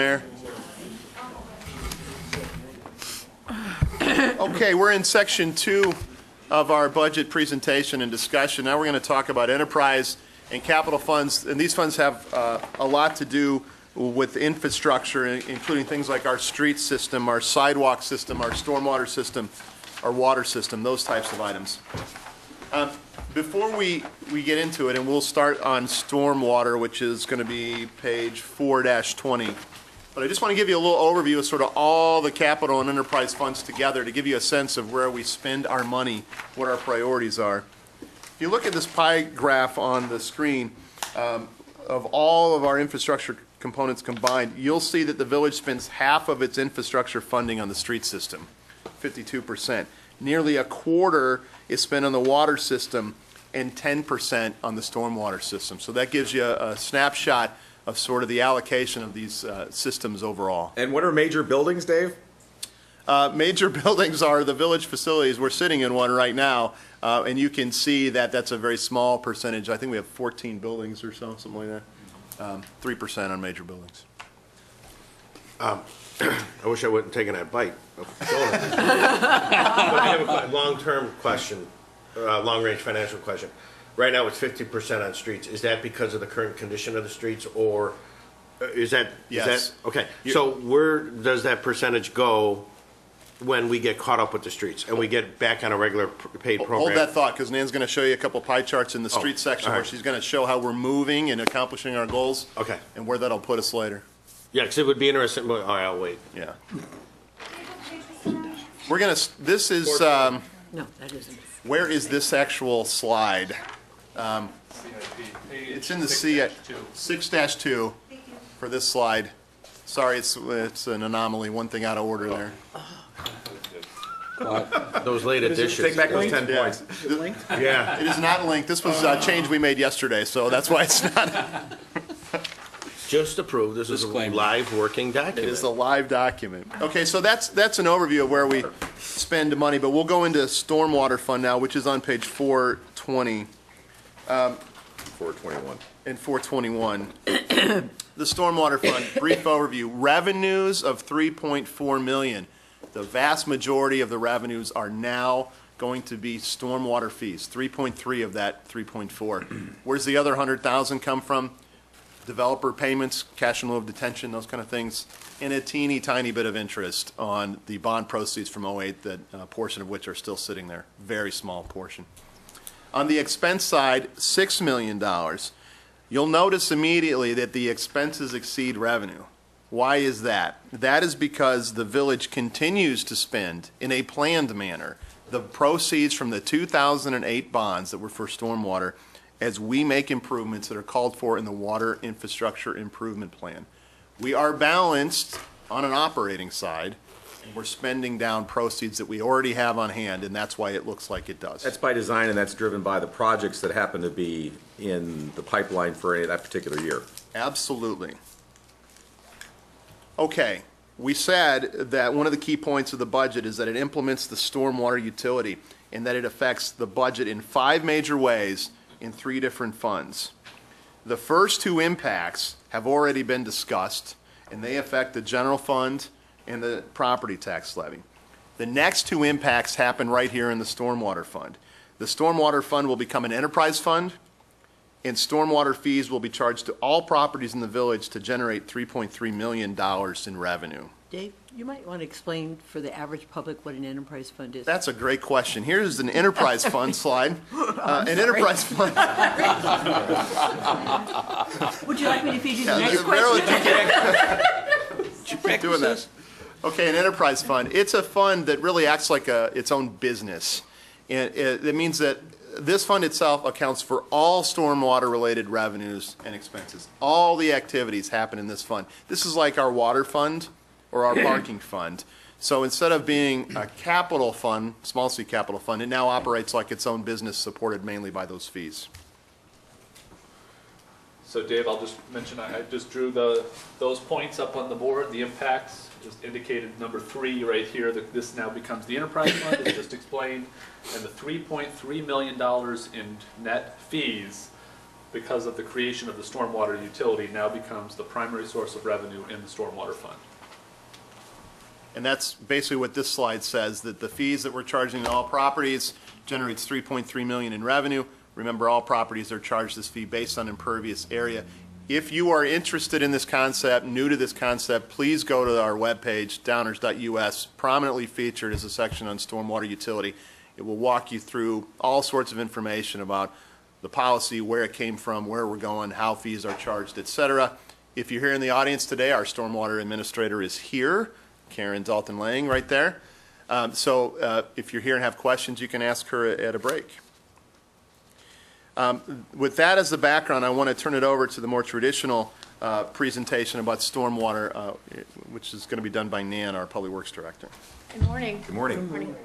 There. Okay, we're in section 2 of our budget presentation and discussion. Now we're going to talk about enterprise and capital funds, and these funds have a lot to do with infrastructure, including things like our street system, our sidewalk system, our stormwater system, our water system, those types of items. Before we get into it, and we'll start on stormwater, which is going to be page 4-20. But I just want to give you a little overview of sort of all the capital and enterprise funds together to give you a sense of where we spend our money, what our priorities are. If you look at this pie graph on the screen of all of our infrastructure components combined, you'll see that the village spends half of its infrastructure funding on the street system, 52%. Nearly a quarter is spent on the water system and 10% on the stormwater system. So that gives you a snapshot of sort of the allocation of these systems overall. And what are major buildings, Dave? Major buildings are the village facilities. We're sitting in one right now, and you can see that that's a very small percentage. I think we have 14 buildings or so, something like that. 3% on major buildings. I wish I wouldn't taken that bite. But I have a long-term question, long-range financial question. Right now it's 50% on streets. Is that because of the current condition of the streets, or is that? Yes. Is that, okay. So where does that percentage go when we get caught up with the streets and we get back on a regular paid program? Hold that thought, because Nan's going to show you a couple pie charts in the street section where she's going to show how we're moving and accomplishing our goals. Okay. And where that'll put us later. Yeah, because it would be interesting. But, all right, I'll wait. Yeah. We're going to. This is. No, that isn't. Where is this actual slide? It's in the C 6-2 for this slide. Sorry, it's an anomaly. One thing out of order there. Those late additions. Take back those 10 points. Yeah. It is not linked. This was a change we made yesterday, so that's why it's not. Just to prove this is a live working document. It is a live document. Okay, so that's an overview of where we spend money, but we'll go into Stormwater Fund now, which is on page 420. 421. And 421. The Stormwater Fund, brief overview. Revenues of $3.4 million. The vast majority of the revenues are now going to be stormwater fees. 3.3 of that 3.4. Where's the other 100,000 come from? Developer payments, cash in lieu of detention, those kind of things, and a teeny tiny bit of interest on the bond proceeds from '08, that portion of which are still sitting there. Very small portion. On the expense side, $6 million. You'll notice immediately that the expenses exceed revenue. Why is that? That is because the village continues to spend in a planned manner the proceeds from the 2008 bonds that were for stormwater as we make improvements that are called for in the Water Infrastructure Improvement Plan. We are balanced on an operating side, and we're spending down proceeds that we already have on hand, and that's why it looks like it does. That's by design, and that's driven by the projects that happen to be in the pipeline for that particular year. Absolutely. Okay, we said that one of the key points of the budget is that it implements the stormwater utility and that it affects the budget in 5 major ways in 3 different funds. The first 2 impacts have already been discussed, and they affect the general fund and the property tax levy. The next 2 impacts happen right here in the stormwater fund. The stormwater fund will become an enterprise fund, and stormwater fees will be charged to all properties in the village to generate $3.3 million in revenue. Dave, you might want to explain for the average public what an enterprise fund is. That's a great question. Here's an enterprise fund slide. An enterprise fund. Would you like me to feed you the next Marilyn, question? keep doing that. Okay, an enterprise fund. It's a fund that really acts like its own business. And it means that this fund itself accounts for all stormwater-related revenues and expenses. All the activities happen in this fund. This is like our water fund or our parking fund. So instead of being a capital fund, small c capital fund, it now operates like its own business supported mainly by those fees. So Dave, I'll just mention, I just drew those points up on the board, the impacts, just indicated number 3 right here, that this now becomes the enterprise fund, as just explained, and the $3.3 million in net fees because of the creation of the stormwater utility, now becomes the primary source of revenue in the Stormwater Fund. And that's basically what this slide says, that the fees that we're charging to all properties generates 3.3 million in revenue. Remember, all properties are charged this fee based on impervious area. If you are interested in this concept, new to this concept, please go to our webpage, downers.us, prominently featured as a section on stormwater utility. It will walk you through all sorts of information about the policy, where it came from, where we're going, how fees are charged, etc. If you're here in the audience today, our stormwater administrator is here, Karen Dalton-Lang right there. So if you're here and have questions, you can ask her at a break. With that as the background, I want to turn it over to the more traditional presentation about stormwater, which is going to be done by Nan, our Public Works Director. Good morning. Good morning. Good morning.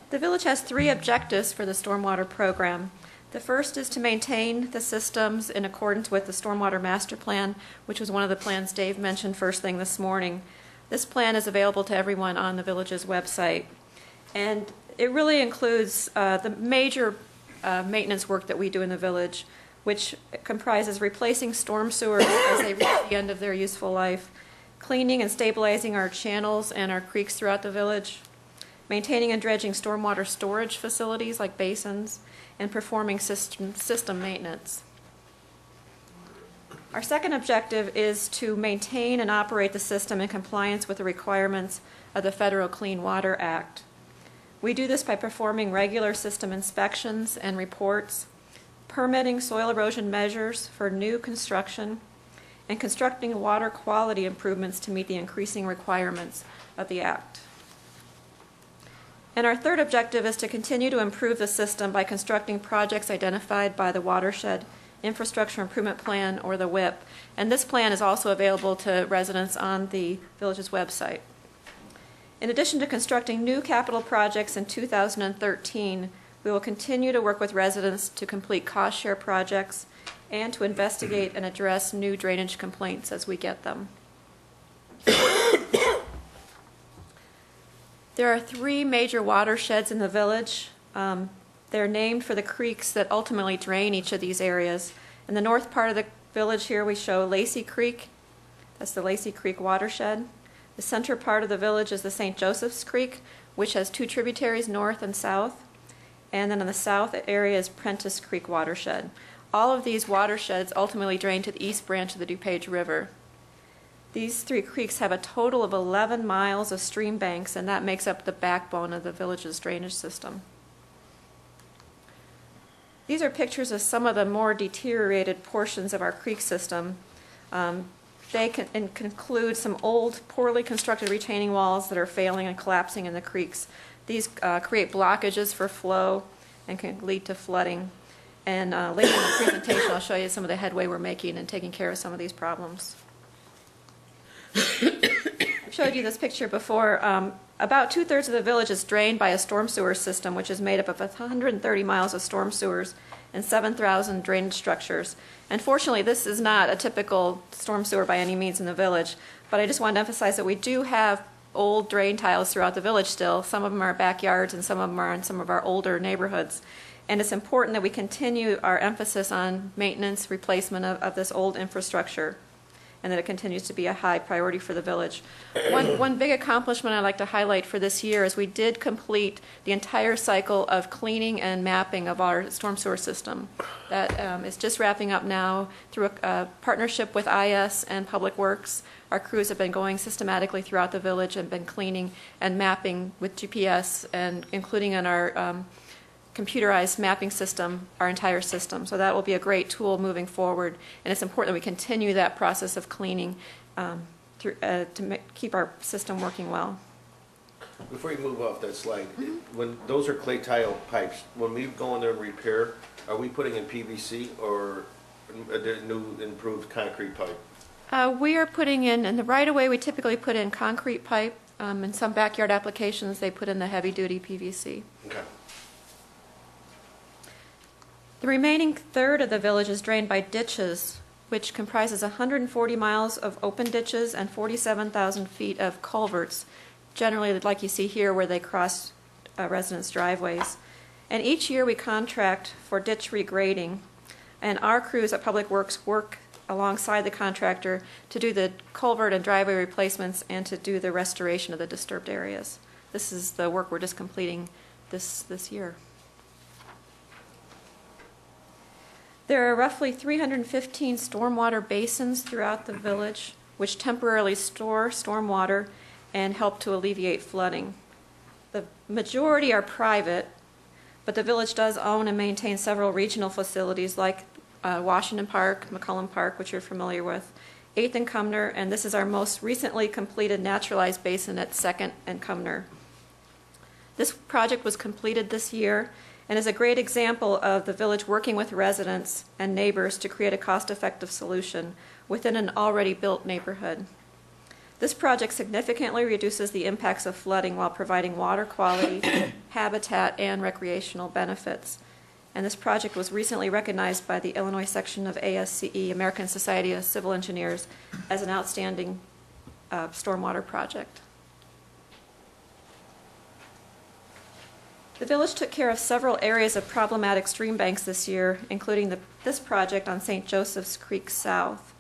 The village has 3 objectives for the stormwater program. The first is to maintain the systems in accordance with the Stormwater Master Plan, which was one of the plans Dave mentioned first thing this morning. This plan is available to everyone on the village's website. And it really includes the major maintenance work that we do in the village, which comprises replacing storm sewers as they reach the end of their useful life, cleaning and stabilizing our channels and our creeks throughout the village, maintaining and dredging stormwater storage facilities like basins, and performing system maintenance. Our second objective is to maintain and operate the system in compliance with the requirements of the Federal Clean Water Act. We do this by performing regular system inspections and reports, permitting soil erosion measures for new construction, and constructing water quality improvements to meet the increasing requirements of the Act. And our third objective is to continue to improve the system by constructing projects identified by the Watershed Infrastructure Improvement Plan, or the WIP. And this plan is also available to residents on the village's website. In addition to constructing new capital projects in 2013, we will continue to work with residents to complete cost share projects and to investigate and address new drainage complaints as we get them. There are 3 major watersheds in the village. They're named for the creeks that ultimately drain each of these areas. In the north part of the village here, we show Lacey Creek. That's the Lacey Creek watershed. The center part of the village is the St. Joseph's Creek, which has 2 tributaries, north and south. And then in the south area is Prentice Creek watershed. All of these watersheds ultimately drain to the east branch of the DuPage River. These 3 creeks have a total of 11 miles of stream banks, and that makes up the backbone of the village's drainage system. These are pictures of some of the more deteriorated portions of our creek system. They can include some old, poorly constructed retaining walls that are failing and collapsing in the creeks. These create blockages for flow and can lead to flooding. And later in the presentation, I'll show you some of the headway we're making in taking care of some of these problems. I showed you this picture before. About 2/3 of the village is drained by a storm sewer system, which is made up of 130 miles of storm sewers and 7,000 drainage structures. And fortunately, this is not a typical storm sewer by any means in the village, but I just want to emphasize that we do have old drain tiles throughout the village still. Some of them are backyards and some of them are in some of our older neighborhoods. And it's important that we continue our emphasis on maintenance, replacement of this old infrastructure, and that it continues to be a high priority for the village. One big accomplishment I'd like to highlight for this year is we did complete the entire cycle of cleaning and mapping of our storm sewer system. That is just wrapping up now through a partnership with IS and Public Works. Our crews have been going systematically throughout the village and been cleaning and mapping with GPS, and including in our computerized mapping system, our entire system. So that will be a great tool moving forward, and it's important that we continue that process of cleaning to keep our system working well. Before you move off that slide, when those are clay tile pipes, when we go in there and repair, are we putting in PVC or a new improved concrete pipe? We are putting in the right-of-way, we typically put in concrete pipe. In some backyard applications, they put in the heavy-duty PVC. Okay. The remaining third of the village is drained by ditches, which comprises 140 miles of open ditches and 47,000 feet of culverts, generally like you see here where they cross residents' driveways. And each year we contract for ditch regrading, And our crews at Public Works work alongside the contractor to do the culvert and driveway replacements and to do the restoration of the disturbed areas. This is the work we're just completing this year. There are roughly 315 stormwater basins throughout the village, which temporarily store stormwater and help to alleviate flooding. The majority are private, but the village does own and maintain several regional facilities like Washington Park, McCullum Park, which you're familiar with, 8th and Cumnor, and this is our most recently completed naturalized basin at 2nd and Cumnor. This project was completed this year and is a great example of the village working with residents and neighbors to create a cost-effective solution within an already built neighborhood. This project significantly reduces the impacts of flooding while providing water quality, habitat, and recreational benefits. And this project was recently recognized by the Illinois section of ASCE, American Society of Civil Engineers, as an outstanding stormwater project. The village took care of several areas of problematic stream banks this year, including this project on St. Joseph's Creek South.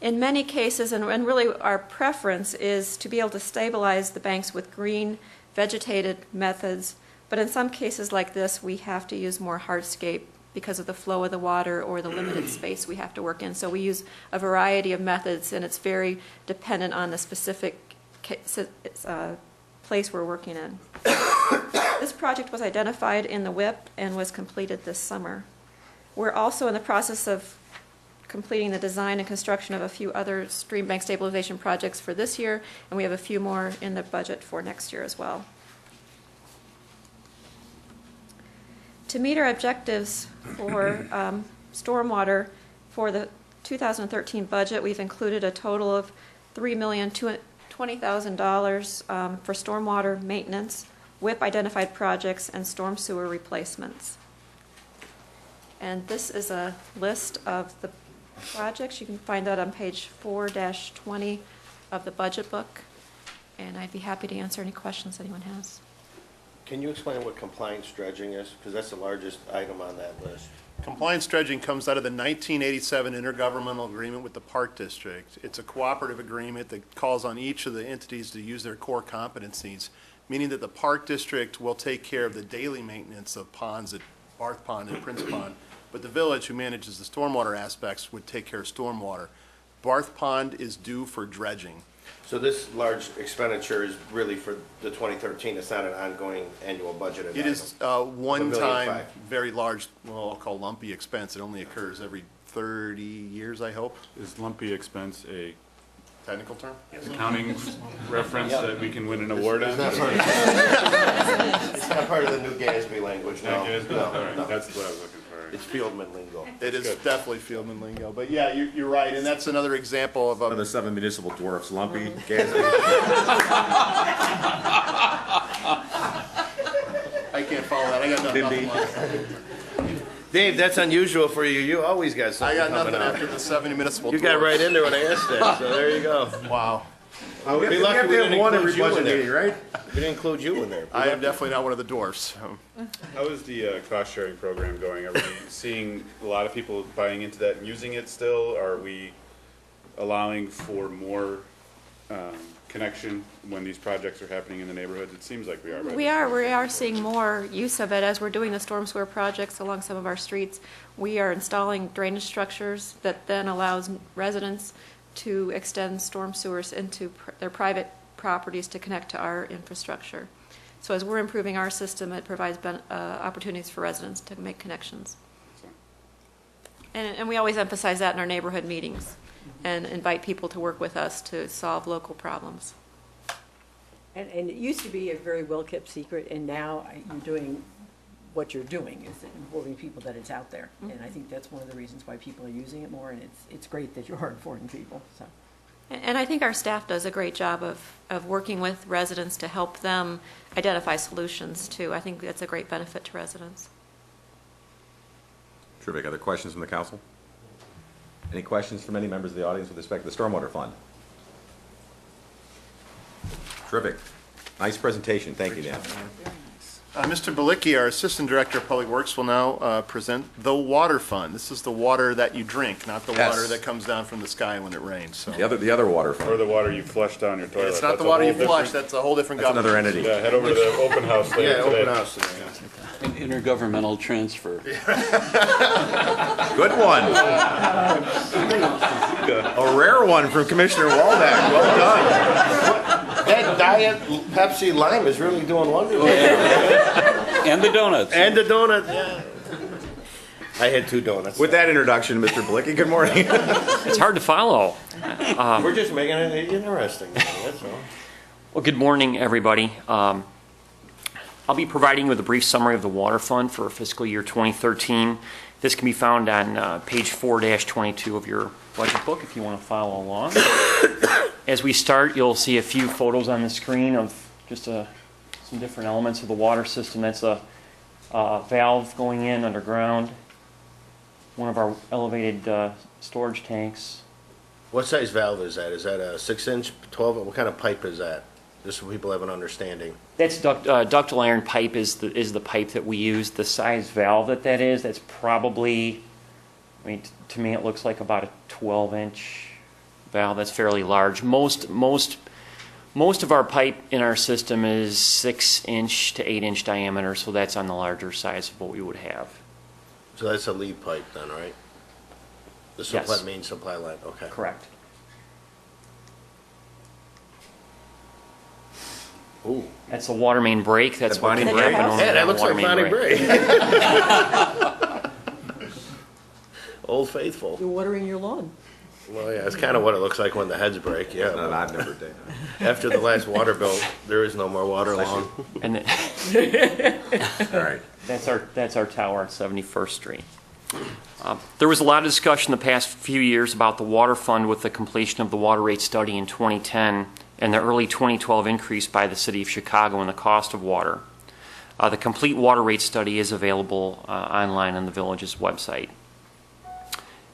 In many cases, and really our preference is to be able to stabilize the banks with green, vegetated methods, but in some cases like this, we have to use more hardscape because of the flow of the water or the limited space we have to work in. So we use a variety of methods, and it's very dependent on the specific place we're working in. This project was identified in the WIP and was completed this summer. We're also in the process of completing the design and construction of a few other stream bank stabilization projects for this year, and we have a few more in the budget for next year as well. To meet our objectives for stormwater for the 2013 budget, we've included a total of $3,020,000 for stormwater maintenance, WIP identified projects, and storm sewer replacements. And this is a list of the projects. You can find that on page 4-20 of the budget book, and I'd be happy to answer any questions anyone has. Can you explain what compliance dredging is? Because that's the largest item on that list. Compliance dredging comes out of the 1987 intergovernmental agreement with the Park District. It's a cooperative agreement that calls on each of the entities to use their core competencies, meaning that the Park District will take care of the daily maintenance of ponds at Barth Pond and Prince Pond, but the village, who manages the stormwater aspects, would take care of stormwater. Barth Pond is due for dredging. So this large expenditure is really for the 2013. It's not an ongoing annual budget item. It is one-time, $1,500,000. very large, well, I'll call lumpy expense. It only occurs every 30 years, I hope. Is lumpy expense a Technical term? accounting reference that we can win an award on? It's not part of the new Gatsby language, no. All right, No. that's what I was looking for. It's Fieldman lingo. It is definitely Fieldman lingo, but yeah, you're right, and that's another example of One of a the 7 municipal dwarfs, Lumpy, Gatsby. I can't follow that. I got nothing left. Dave, that's unusual for you. You always got I something got coming nothing out. after the 70 municipal. You got tours. right in there when I asked that, so there you go. Wow. Be lucky we didn't include you in there. right? We didn't include you in there. I am definitely not one of the dwarfs. How is the cost-sharing program going? Are we seeing a lot of people buying into that and using it still? Are we allowing for more connection when these projects are happening in the neighborhoods? It seems like we are. We are seeing more use of it as we're doing the storm sewer projects along some of our streets. We are installing drainage structures that then allows residents to extend storm sewers into their private properties to connect to our infrastructure. So as we're improving our system, it provides opportunities for residents to make connections. And we always emphasize that in our neighborhood meetings and invite people to work with us to solve local problems. And it used to be a very well-kept secret, and now you're doing what you're doing, is informing people that it's out there. And I think that's one of the reasons why people are using it more, and it's great that you're informing people, so. And I think our staff does a great job of working with residents to help them identify solutions too. I think that's a great benefit to residents. Terrific. Other questions from the council? Any questions from any members of the audience with respect to the Stormwater Fund? Terrific. Nice presentation. Thank you, Dan. Mr. Balicki, our Assistant Director of Public Works, will now present the Water Fund. This is the water that you drink, not the Yes. water that comes down from the sky when it rains. So. The other water Or fund. the water you flush down your toilet. It's not That's the a water whole you flush, different- that's a whole different That's government. another entity. Yeah, head over to the open house Yeah, later today. open house today. An intergovernmental transfer. Good one. A rare one from Commissioner Waldeck. Well done. That Diet Pepsi Lime is really doing wonders. And the donuts. And the donut, yeah. I had 2 donuts. With that introduction, Mr. Blicky, good morning. It's hard to follow. We're just making it interesting, that's all. Well, good morning, everybody. I'll be providing you with a brief summary of the Water Fund for fiscal year 2013. This can be found on page 4-22 of your budget book if you want to follow along. As we start, you'll see a few photos on the screen of just some different elements of the water system. That's a valve going in underground, one of our elevated storage tanks. What size valve is that? Is that a 6-inch, 12? What kind of pipe is that? Just so people have an understanding. That's ductile iron pipe is the pipe that we use. The size valve that is, that's probably, I mean, to me it looks like about a 12-inch valve. That's fairly large. Most of our pipe in our system is 6-inch to 8-inch diameter, so that's on the larger size of what we would have. So that's a lead pipe then, right? The Yes. supply, main supply line, okay. Correct. Ooh. That's a water main break. That's The what Bonnie can break? happen on Yeah, a that looks water like main Bonnie break. Bray. Old Faithful. You're watering your lawn. Well, yeah, it's kind of what it looks like when the heads break, yeah. No, I've never done that. After the last water bill, there is no more water along. And All right. that's our tower at 71st Street. There was a lot of discussion the past few years about the water fund with the completion of the water rate study in 2010 and the early 2012 increase by the City of Chicago in the cost of water. The complete water rate study is available online on the village's website.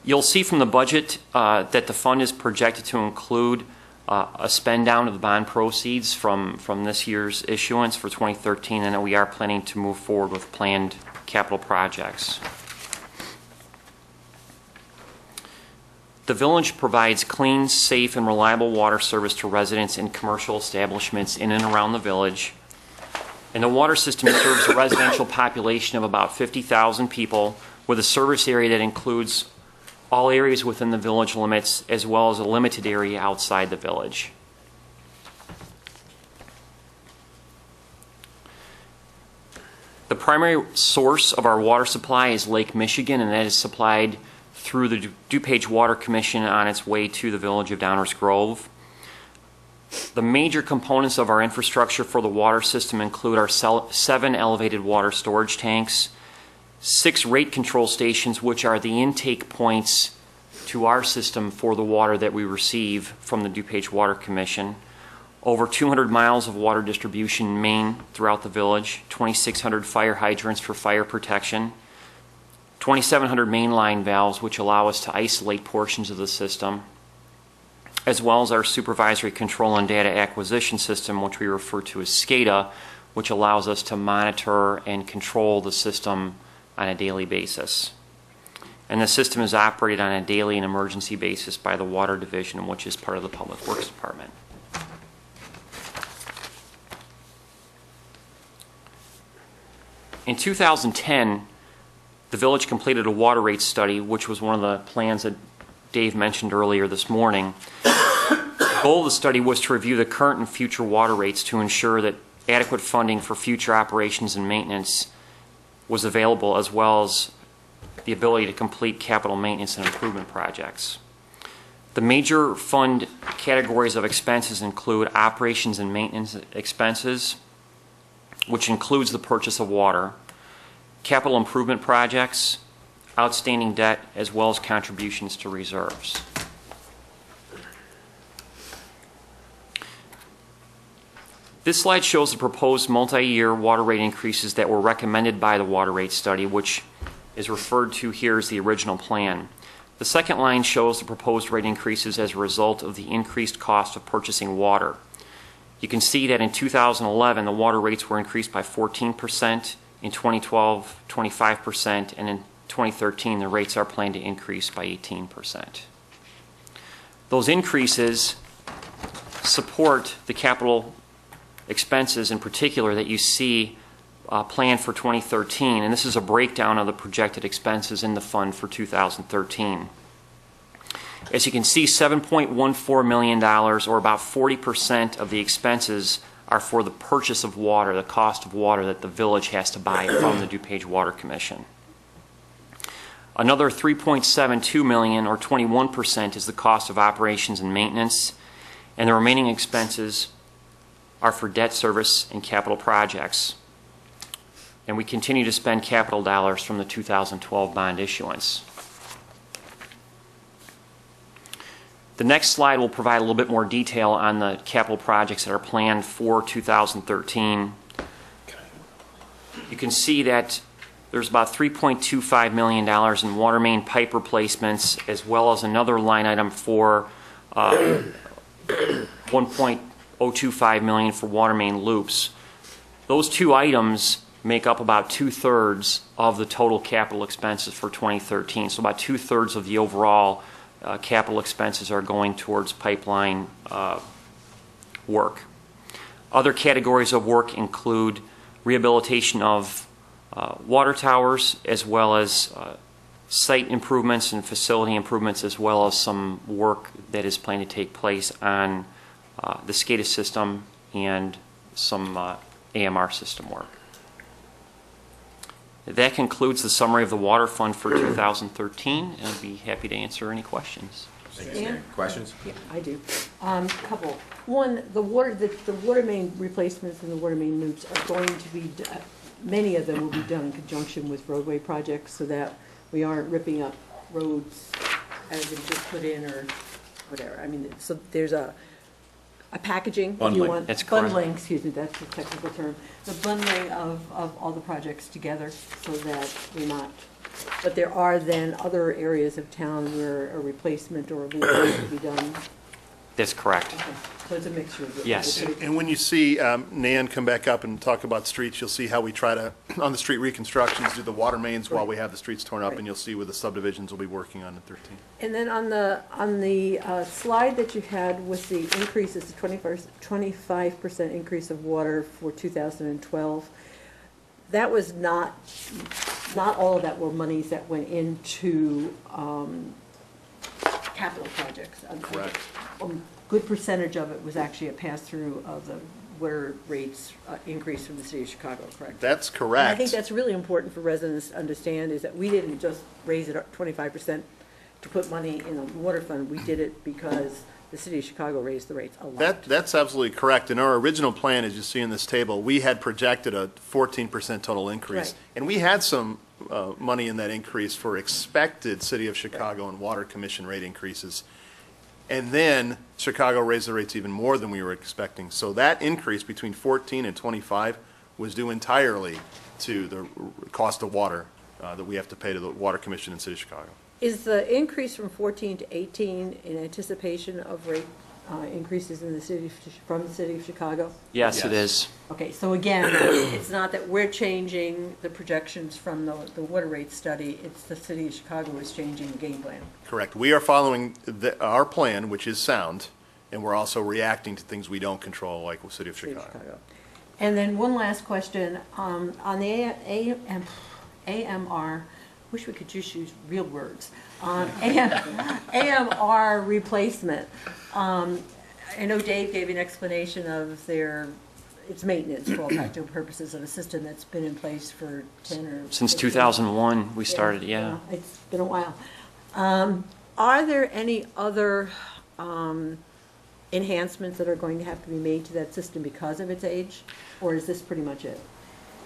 You'll see from the budget that the fund is projected to include a spend down of the bond proceeds from this year's issuance for 2013, and that we are planning to move forward with planned capital projects. The village provides clean, safe, and reliable water service to residents and commercial establishments in and around the village. And the water system serves a residential population of about 50,000 people with a service area that includes all areas within the village limits as well as a limited area outside the village. The primary source of our water supply is Lake Michigan, and that is supplied through the DuPage Water Commission on its way to the village of Downers Grove. The major components of our infrastructure for the water system include our 7 elevated water storage tanks, 6 rate control stations, which are the intake points to our system for the water that we receive from the DuPage Water Commission, over 200 miles of water distribution main throughout the village, 2,600 fire hydrants for fire protection, 2,700 mainline valves which allow us to isolate portions of the system, as well as our supervisory control and data acquisition system, which we refer to as SCADA, which allows us to monitor and control the system on a daily basis. And the system is operated on a daily and emergency basis by the Water Division, which is part of the Public Works Department. In 2010, the village completed a water rate study, which was one of the plans that Dave mentioned earlier this morning. The goal of the study was to review the current and future water rates to ensure that adequate funding for future operations and maintenance was available, as well as the ability to complete capital maintenance and improvement projects. The major fund categories of expenses include operations and maintenance expenses, which includes the purchase of water, capital improvement projects, outstanding debt, as well as contributions to reserves. This slide shows the proposed multi-year water rate increases that were recommended by the water rate study, which is referred to here as the original plan. The second line shows the proposed rate increases as a result of the increased cost of purchasing water. You can see that in 2011, the water rates were increased by 14%, in 2012, 25%, and in 2013, the rates are planned to increase by 18%. Those increases support the capital expenses in particular that you see planned for 2013, and this is a breakdown of the projected expenses in the fund for 2013. As you can see, $7.14 million, or about 40% of the expenses, are for the purchase of water, the cost of water that the village has to buy from the DuPage Water Commission. Another $3.72 million, or 21%, is the cost of operations and maintenance, and the remaining expenses are for debt service and capital projects. And we continue to spend capital dollars from the 2012 bond issuance. The next slide will provide a little bit more detail on the capital projects that are planned for 2013. You can see that there's about $3.25 million in water main pipe replacements, as well as another line item for $1.025 million for water main loops. Those two items make up about 2/3 of the total capital expenses for 2013. So about 2/3 of the overall capital expenses are going towards pipeline work. Other categories of work include rehabilitation of water towers, as well as site improvements and facility improvements, as well as some work that is planned to take place on the SCADA system and some AMR system work. That concludes the summary of the water fund for 2013, and I'd be happy to answer any questions. Dan? Questions? Yeah, I do. Couple. One, the water main replacements and the water main loops are going to be, many of them will be done in conjunction with roadway projects, so that we aren't ripping up roads as they just put in or whatever. I mean, so there's a packaging, if you Bundling. want. That's correct. Bundling, excuse me, that's the technical term. The bundling of all the projects together so that we're not, but there are then other areas of town where a replacement or a loop needs to be done. That's correct. Okay. So it's a mixture of it. Yes. And when you see Nan come back up and talk about streets, you'll see how we try to, on the street reconstructions, do the water mains while we have the streets torn up, Right. and you'll see where the subdivisions will be working on in 13. And then on the slide that you had with the increases, the 25% increase of water for 2012, that was not all of that were monies that went into capital projects. Correct. A good percentage of it was actually a pass-through of the water rates increase from the city of Chicago, correct? That's And correct. I think that's really important for residents to understand, is that we didn't just raise it up 25% to put money in the water fund. We did it because the city of Chicago raised the rates a lot. That's absolutely correct. In our original plan, as you see in this table, we had projected a 14% total increase. Right. And we had some money in that increase for expected City of Chicago and Water Commission rate increases. And then Chicago raised the rates even more than we were expecting. So that increase between 14 and 25 was due entirely to the cost of water that we have to pay to the Water Commission in City of Chicago. Is the increase from 14 to 18 in anticipation of rate increases in the city, from the city of Chicago? Yes, it is. Okay, so again, it's not that we're changing the projections from the water rate study, it's the city of Chicago is changing the game plan. Correct. We are following our plan, which is sound, and we're also reacting to things we don't control, like the City of City of Chicago. And then one last question, on the AMR, wish we could just use real words, AMR replacement. I know Dave gave an explanation of its maintenance for all practical purposes of a system that's been in place for 10 or... Since 15 2001, we started, yeah. It's been a while. Are there any other enhancements that are going to have to be made to that system because of its age? Or is this pretty much it?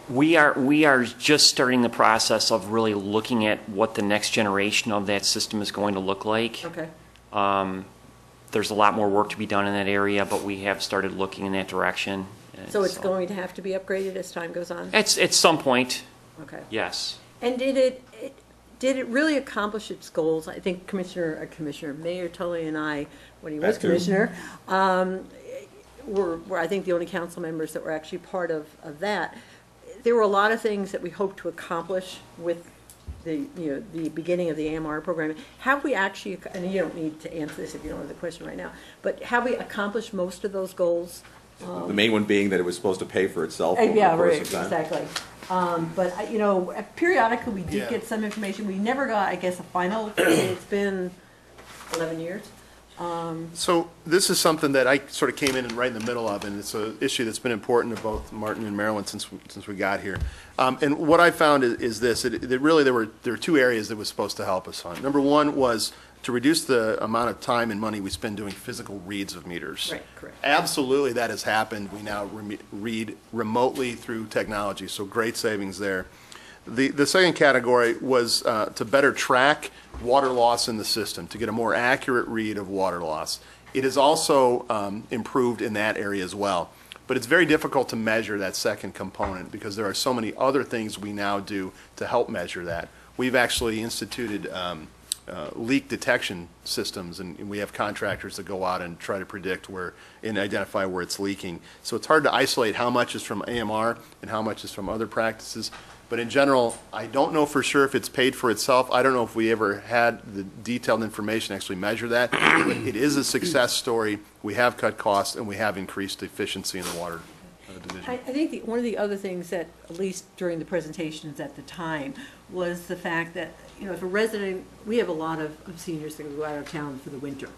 We are just starting the process of really looking at what the next generation of that system is going to look like. Okay. There's a lot more work to be done in that area, but we have started looking in that direction. And So it's going to have to be upgraded as time goes on? At some point, Okay. yes. And did it really accomplish its goals? I think Mayor Tully and I, when he was commissioner, were, I think, the only council members that were actually part of that. There were a lot of things that we hoped to accomplish with the beginning of the AMR program. Have we actually, and you don't need to answer this if you don't have the question right now, but have we accomplished most of those goals? The main one being that it was supposed to pay for itself over the Yeah, course right, of time. exactly. But, periodically we did get some information. We never got, I guess, a final. It's been 11 years. So this is something that I sort of came in right in the middle of, and it's an issue that's been important to both Martin and Marilyn since we got here. And what I found is this: there were two areas that was supposed to help us on. Number one was to reduce the amount of time and money we spend doing physical reads of meters. Right, correct. Absolutely, that has happened. We now read remotely through technology, so great savings there. The second category was to better track water loss in the system, to get a more accurate read of water loss. It has also improved in that area as well. But it's very difficult to measure that second component because there are so many other things we now do to help measure that. We've actually instituted leak detection systems, and we have contractors that go out and try to predict and identify where it's leaking. So it's hard to isolate how much is from AMR and how much is from other practices. But in general, I don't know for sure if it's paid for itself. I don't know if we ever had the detailed information to actually measure that. But it is a success story. We have cut costs, and we have increased efficiency in the water division. I think one of the other things that, at least during the presentations at the time, was the fact that, if a resident, we have a lot of seniors that go out of town for the winter.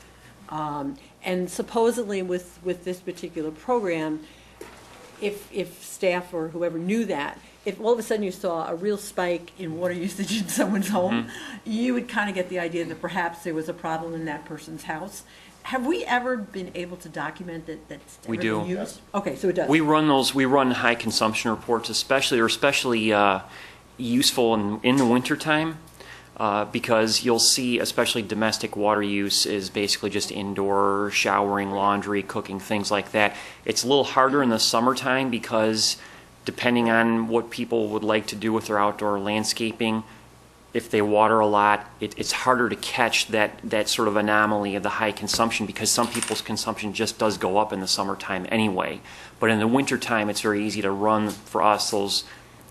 And supposedly with this particular program, if staff or whoever knew that, if all of a sudden you saw a real spike in water usage in someone's home, you would kind of get the idea that perhaps there was a problem in that person's house. Have we ever been able to document that's ever We do. been used? Okay, so it does. We run high consumption reports, especially useful in the wintertime, because you'll see, especially domestic water use is basically just indoor showering, laundry, cooking, things like that. It's a little harder in the summertime because depending on what people would like to do with their outdoor landscaping, if they water a lot, it's harder to catch that sort of anomaly of the high consumption because some people's consumption just does go up in the summertime anyway. But in the wintertime, it's very easy to run for us those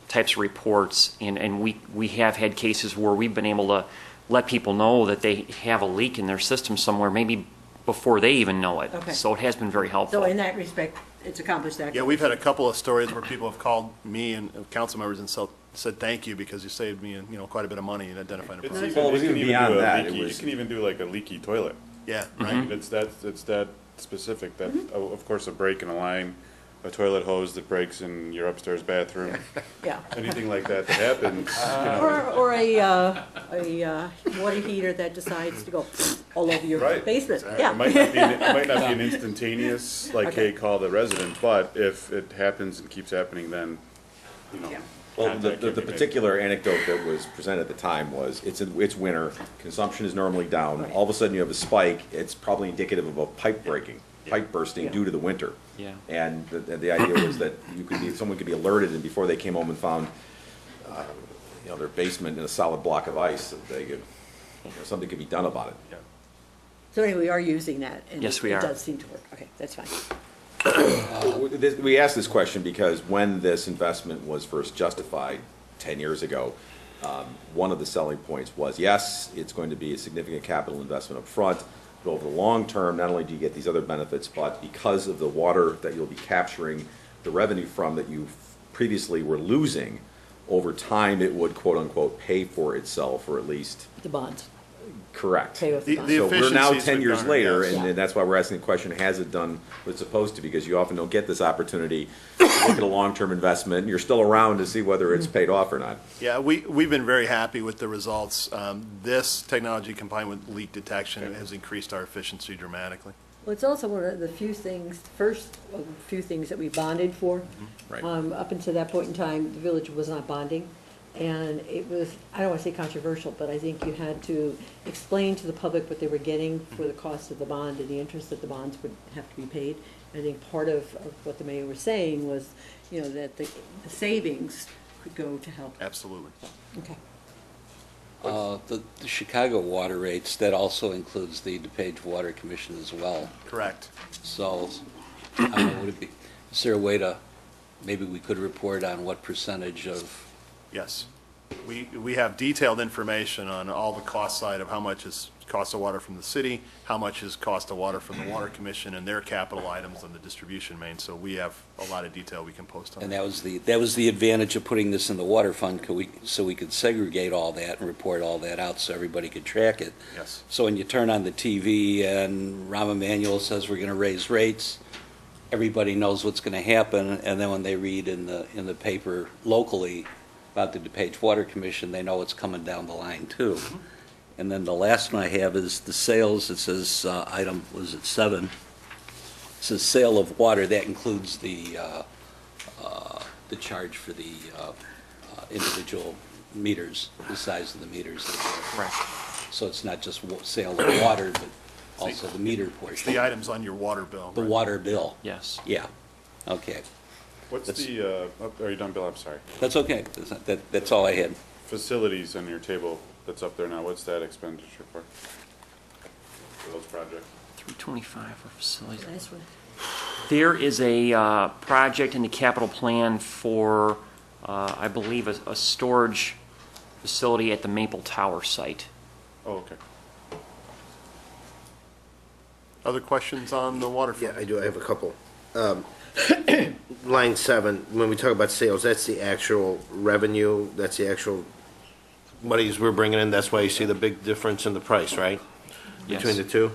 types of reports, and we have had cases where we've been able to let people know that they have a leak in their system somewhere, maybe before they even know it. Okay. So it has been very helpful. So in that respect, it's accomplished that. Yeah, we've had a couple of stories where people have called me and council members and said thank you because you saved me quite a bit of money in identifying a It's problem. even, Well, it was you can even even beyond do a that. leaky, It was- you can even do like a leaky toilet. Yeah, Mm-hmm. right. It's that specific. That of course a break in a line, a toilet hose that breaks in your upstairs bathroom, Yeah. anything like that happens. Or a water heater that decides to go all over your Right. basement. It Yeah. might not be an instantaneous like, Okay. hey, call the resident, but if it happens and keeps happening, then Yeah. Well, contact can the be made. particular anecdote that was presented at the time was, it's winter, consumption is normally down, Right. all of a sudden you have a spike, it's probably indicative of a pipe breaking, pipe bursting Yeah. due to the winter. Yeah. And the idea was that someone could be alerted, and before they came home and found, their basement in a solid block of ice, that they could, something could be done about it. So anyway, we are using that. And Yes, we It are. does seem to work. Okay, that's fine. We asked this question because when this investment was first justified 10 years ago, one of the selling points was, yes, it's going to be a significant capital investment up front, but over the long term, not only do you get these other benefits, but because of the water that you'll be capturing the revenue from that you previously were losing, over time it would quote-unquote pay for itself, or at least The bonds. correct. Pay with the bonds. The So we're now efficiencies 10 we've years garnered, later, yes. and that's why we're asking the question, has it done what it's supposed to? Because you often don't get this opportunity to look at a long-term investment, and you're still around to see whether it's paid off or not. Yeah, we've been very happy with the results. This technology combined with leak detection has increased our efficiency dramatically. Well, it's also one of the few things that we bonded for. Right. Up until that point in time, the village was not bonding. And it was, I don't want to say controversial, but I think you had to explain to the public what they were getting for the cost of the bond and the interest that the bonds would have to be paid. I think part of what the mayor was saying was, that the savings could go to help. Absolutely. Okay. The Chicago water rates, that also includes the DuPage Water Commission as well. Correct. So Would it be, is there a way to, maybe we could report on what percentage of, Yes. We have detailed information on all the cost side of how much is cost of water from the city, how much is cost of water from the Water Commission and their capital items on the distribution main. So we have a lot of detail we can post on and that. that was the advantage of putting this in the water fund, so we could segregate all that and report all that out so everybody could track it. Yes. So when you turn on the TV and Rahm Emanuel says we're going to raise rates, everybody knows what's going to happen, and then when they read in the paper locally about the DuPage Water Commission, they know it's coming down the line too. And then the last one I have is the sales. It says item, was it 7? It says sale of water. That includes the charge for the individual meters, the size of the meters. Correct. So it's not just sale of water, but also the meter It's portion. the items on your water bill. The right? water bill. Yes. Yeah. Okay. What's That's- the, are you done, Bill? I'm sorry. That's okay. That's all I had. Facilities on your table that's up there now, what's that expenditure for those projects? 325 for facilities. Nice one. There is a project in the capital plan for, I believe, a storage facility at the Maple Tower site. Oh, okay. Other questions on the water Yeah, fund? I do, I have a couple. Line 7, when we talk about sales, that's the actual revenue, that's the actual monies we're bringing in, that's why you see the big difference in the price, right? Between the Yes. two?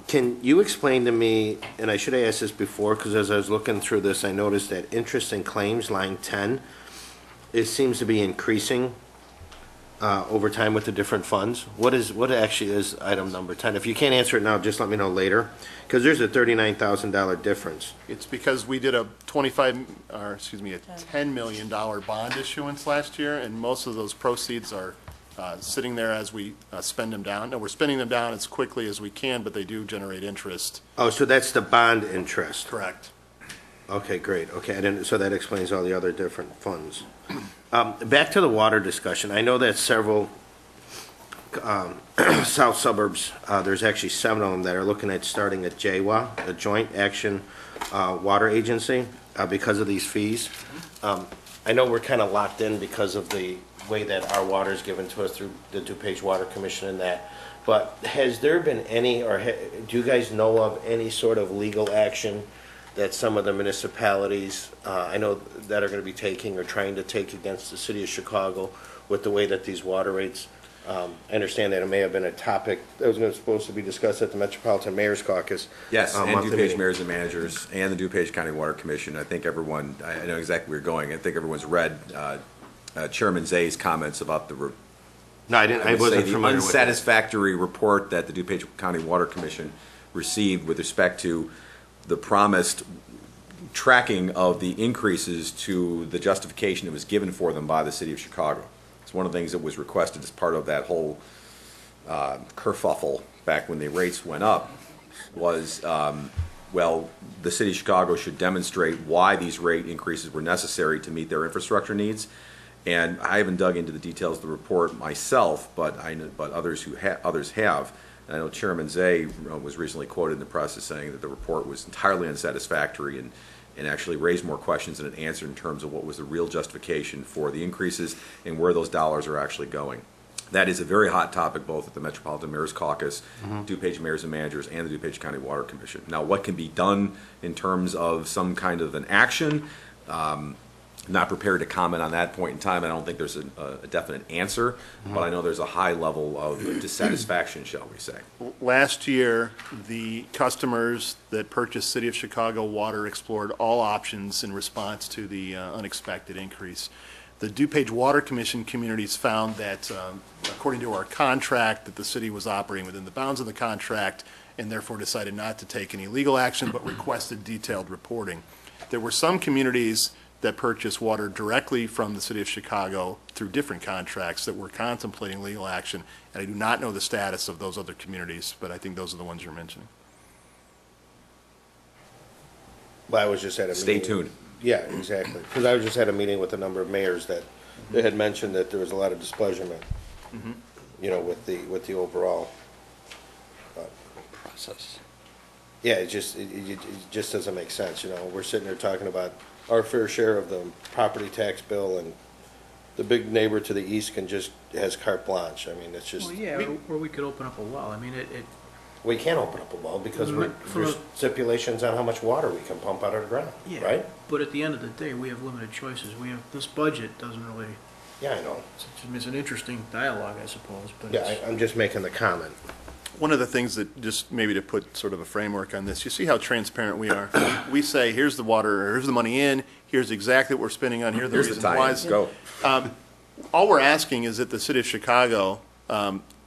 Can you explain to me, and I should have asked this before, because as I was looking through this, I noticed that interest and claims, line 10, it seems to be increasing over time with the different funds. What actually is item number 10? If you can't answer it now, just let me know later, because there's a $39,000 difference. It's because we did a $10 million bond issuance last year, and most of those proceeds are sitting there as we spend them down. And we're spending them down as quickly as we can, but they do generate interest. Oh, so that's the bond interest? Correct. Okay, great, okay, so that explains all the other different funds. Back to the water discussion, I know that several south suburbs, there's actually 7 of them that are looking at starting a JWA, a Joint Action Water Agency, because of these fees. I know we're kind of locked in because of the way that our water is given to us through the DuPage Water Commission and that, but has there been any, or do you guys know of any sort of legal action that some of the municipalities, I know, that are going to be taking or trying to take against the city of Chicago with the way that these water rates, I understand that it may have been a topic that was supposed to be discussed at the Metropolitan Mayor's Caucus. Yes, and monthly DuPage meeting. mayors and managers, and the DuPage County Water Commission. I think everyone, I know exactly where you're going. I think everyone's read Chairman Zay's comments about the No, I didn't, I would say wasn't the familiar with that. unsatisfactory report that the DuPage County Water Commission received with respect to the promised tracking of the increases to the justification that was given for them by the city of Chicago. It's one of the things that was requested as part of that whole kerfuffle back when the rates went up was, well, the city of Chicago should demonstrate why these rate increases were necessary to meet their infrastructure needs. And I haven't dug into the details of the report myself, but others have. And I know Chairman Zay was recently quoted in the press as saying that the report was entirely unsatisfactory and actually raised more questions than it answered in terms of what was the real justification for the increases and where those dollars are actually going. That is a very hot topic both at the Metropolitan Mayor's Caucus, DuPage Mayors and Managers, and the DuPage County Water Commission. Now, what can be done in terms of some kind of an action? Not prepared to comment on that point in time. I don't think there's a definite answer, but I know there's a high level of dissatisfaction, shall we say. Last year, the customers that purchased City of Chicago water explored all options in response to the unexpected increase. The DuPage Water Commission communities found that, according to our contract, that the city was operating within the bounds of the contract and therefore decided not to take any legal action but requested detailed reporting. There were some communities that purchased water directly from the city of Chicago through different contracts that were contemplating legal action, and I do not know the status of those other communities, but I think those are the ones you're mentioning. Well, I was just at a meeting. Stay tuned. Yeah, exactly, because I was just at a meeting with a number of mayors that they had mentioned that there was a lot of displeasurement, you know, with the overall. process. Yeah, it just doesn't make sense, you know, we're sitting there talking about our fair share of the property tax bill, and the big neighbor to the east has carte blanche. I mean, it's just. Well, yeah, or we could open up a well. I mean, We can't open up a well because there's stipulations on how much water we can pump out of the ground, yeah, right? but at the end of the day, we have limited choices. This budget doesn't really, Yeah, I know. it's an interesting dialogue, I suppose, but Yeah, I'm just making the comment. One of the things that, just maybe to put sort of a framework on this, you see how transparent we are. We say, here's the water, here's the money in, here's exactly what we're spending on, here are the Here's the reasons why. tie-ins, go. All we're asking is that the city of Chicago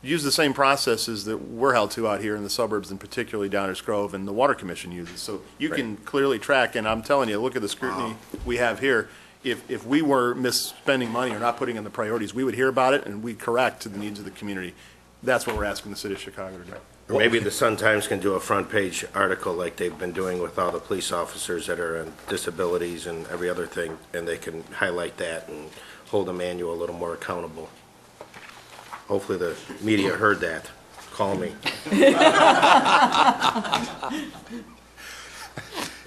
use the same processes that we're held to out here in the suburbs, and particularly Downers Grove, and the Water Commission uses. So you can clearly track, and I'm telling you, look at the scrutiny we have here. If we were misspending money or not putting in the priorities, we would hear about it and we'd correct to the needs of the community. That's what we're asking the city of Chicago to do. Or maybe the Sun-Times can do a front-page article like they've been doing with all the police officers that are on disabilities and every other thing, and they can highlight that and hold Emmanuel a little more accountable. Hopefully the media heard that. Call me.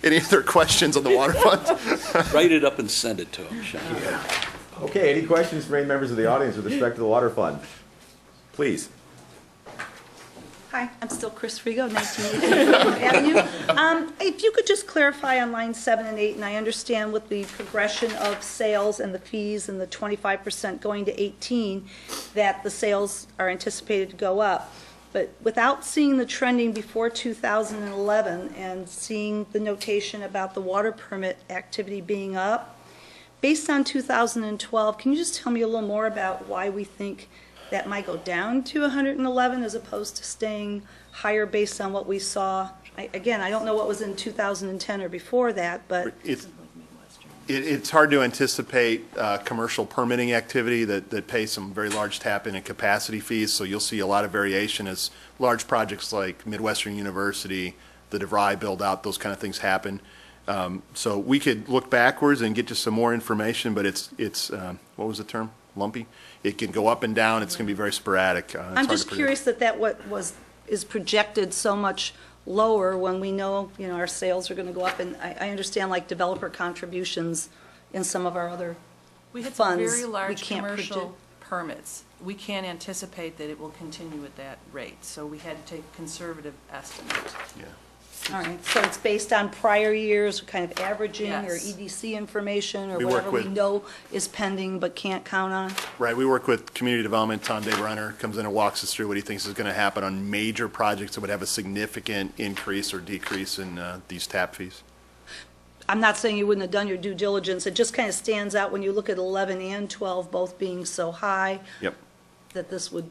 Any other questions on the water fund? Write it up and send it to them, Sean. Okay, any questions from any members of the audience with respect to the water fund? Please. Hi, I'm still Chris Frigo, 1980 Avenue. If you could just clarify on line 7 and 8, and I understand with the progression of sales and the fees and the 25% going to 18, that the sales are anticipated to go up. But without seeing the trending before 2011 and seeing the notation about the water permit activity being up, based on 2012, can you just tell me a little more about why we think that might go down to 111 as opposed to staying higher based on what we saw? Again, I don't know what was in 2010 or before that, but It's hard to anticipate commercial permitting activity that pays some very large tap-in and capacity fees, so you'll see a lot of variation as large projects like Midwestern University, the DeVry build-out, those kind of things happen. So we could look backwards and get you some more information, but it's what was the term? Lumpy? It can go up and down. It's going to be very sporadic. I'm just curious that is projected so much lower when we know, our sales are going to go up. And I understand like developer contributions in some of our other We had some funds. very large can't commercial permits. We can't anticipate that it will continue at that rate, so we had to take a conservative estimate. Yeah. All right, so it's based on prior years, kind of averaging or Yes. EDC information or We work whatever we with- know is pending but can't count on? Right, we work with community development. Tom DeBrenner comes in and walks us through what he thinks is going to happen on major projects that would have a significant increase or decrease in these tap fees. I'm not saying you wouldn't have done your due diligence. It just kind of stands out when you look at 11 and 12 both being so high Yep. that this would,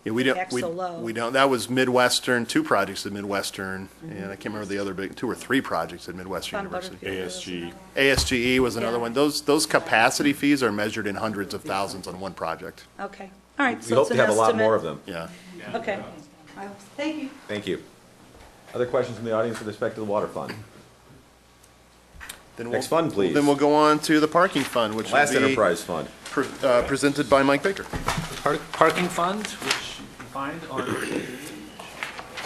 Yeah, we don't. Back so low. We don't. That was Midwestern, 2 projects at Midwestern, and I can't remember the other big 2 or 3 projects at Midwestern Von University. Butterfield. ASGE was another Yeah. one. Those capacity fees are measured in hundreds of thousands on one project. okay. All right, We so hope it's to an have a lot estimate. more of them. Yeah. Okay. Thank you. Thank you. Other questions from the audience with respect to the water fund? Then Next fund, please. Then we'll go on to the parking fund, which Last will be enterprise fund. presented by Mike Baker. Parking fund, which you can find on page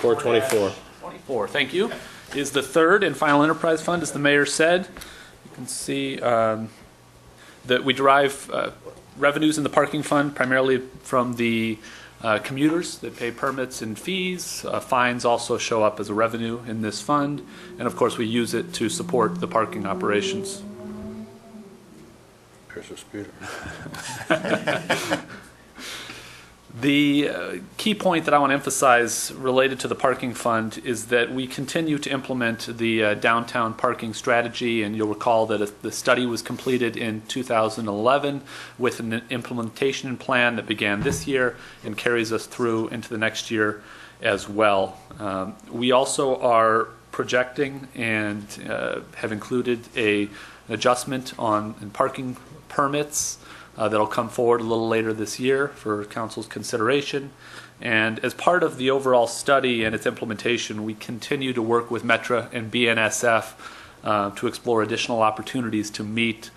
424. 24, thank you, is the third and final enterprise fund, as the mayor said. You can see that we derive revenues in the parking fund primarily from the commuters that pay permits and fees. Fines also show up as a revenue in this fund, and of course we use it to support the parking operations. Here's a scooter. The key point that I want to emphasize related to the parking fund is that we continue to implement the downtown parking strategy, and you'll recall that the study was completed in 2011 with an implementation plan that began this year and carries us through into the next year as well. We also are projecting and have included an adjustment on parking permits that'll come forward a little later this year for council's consideration. And as part of the overall study and its implementation, we continue to work with Metra and BNSF to explore additional opportunities to meet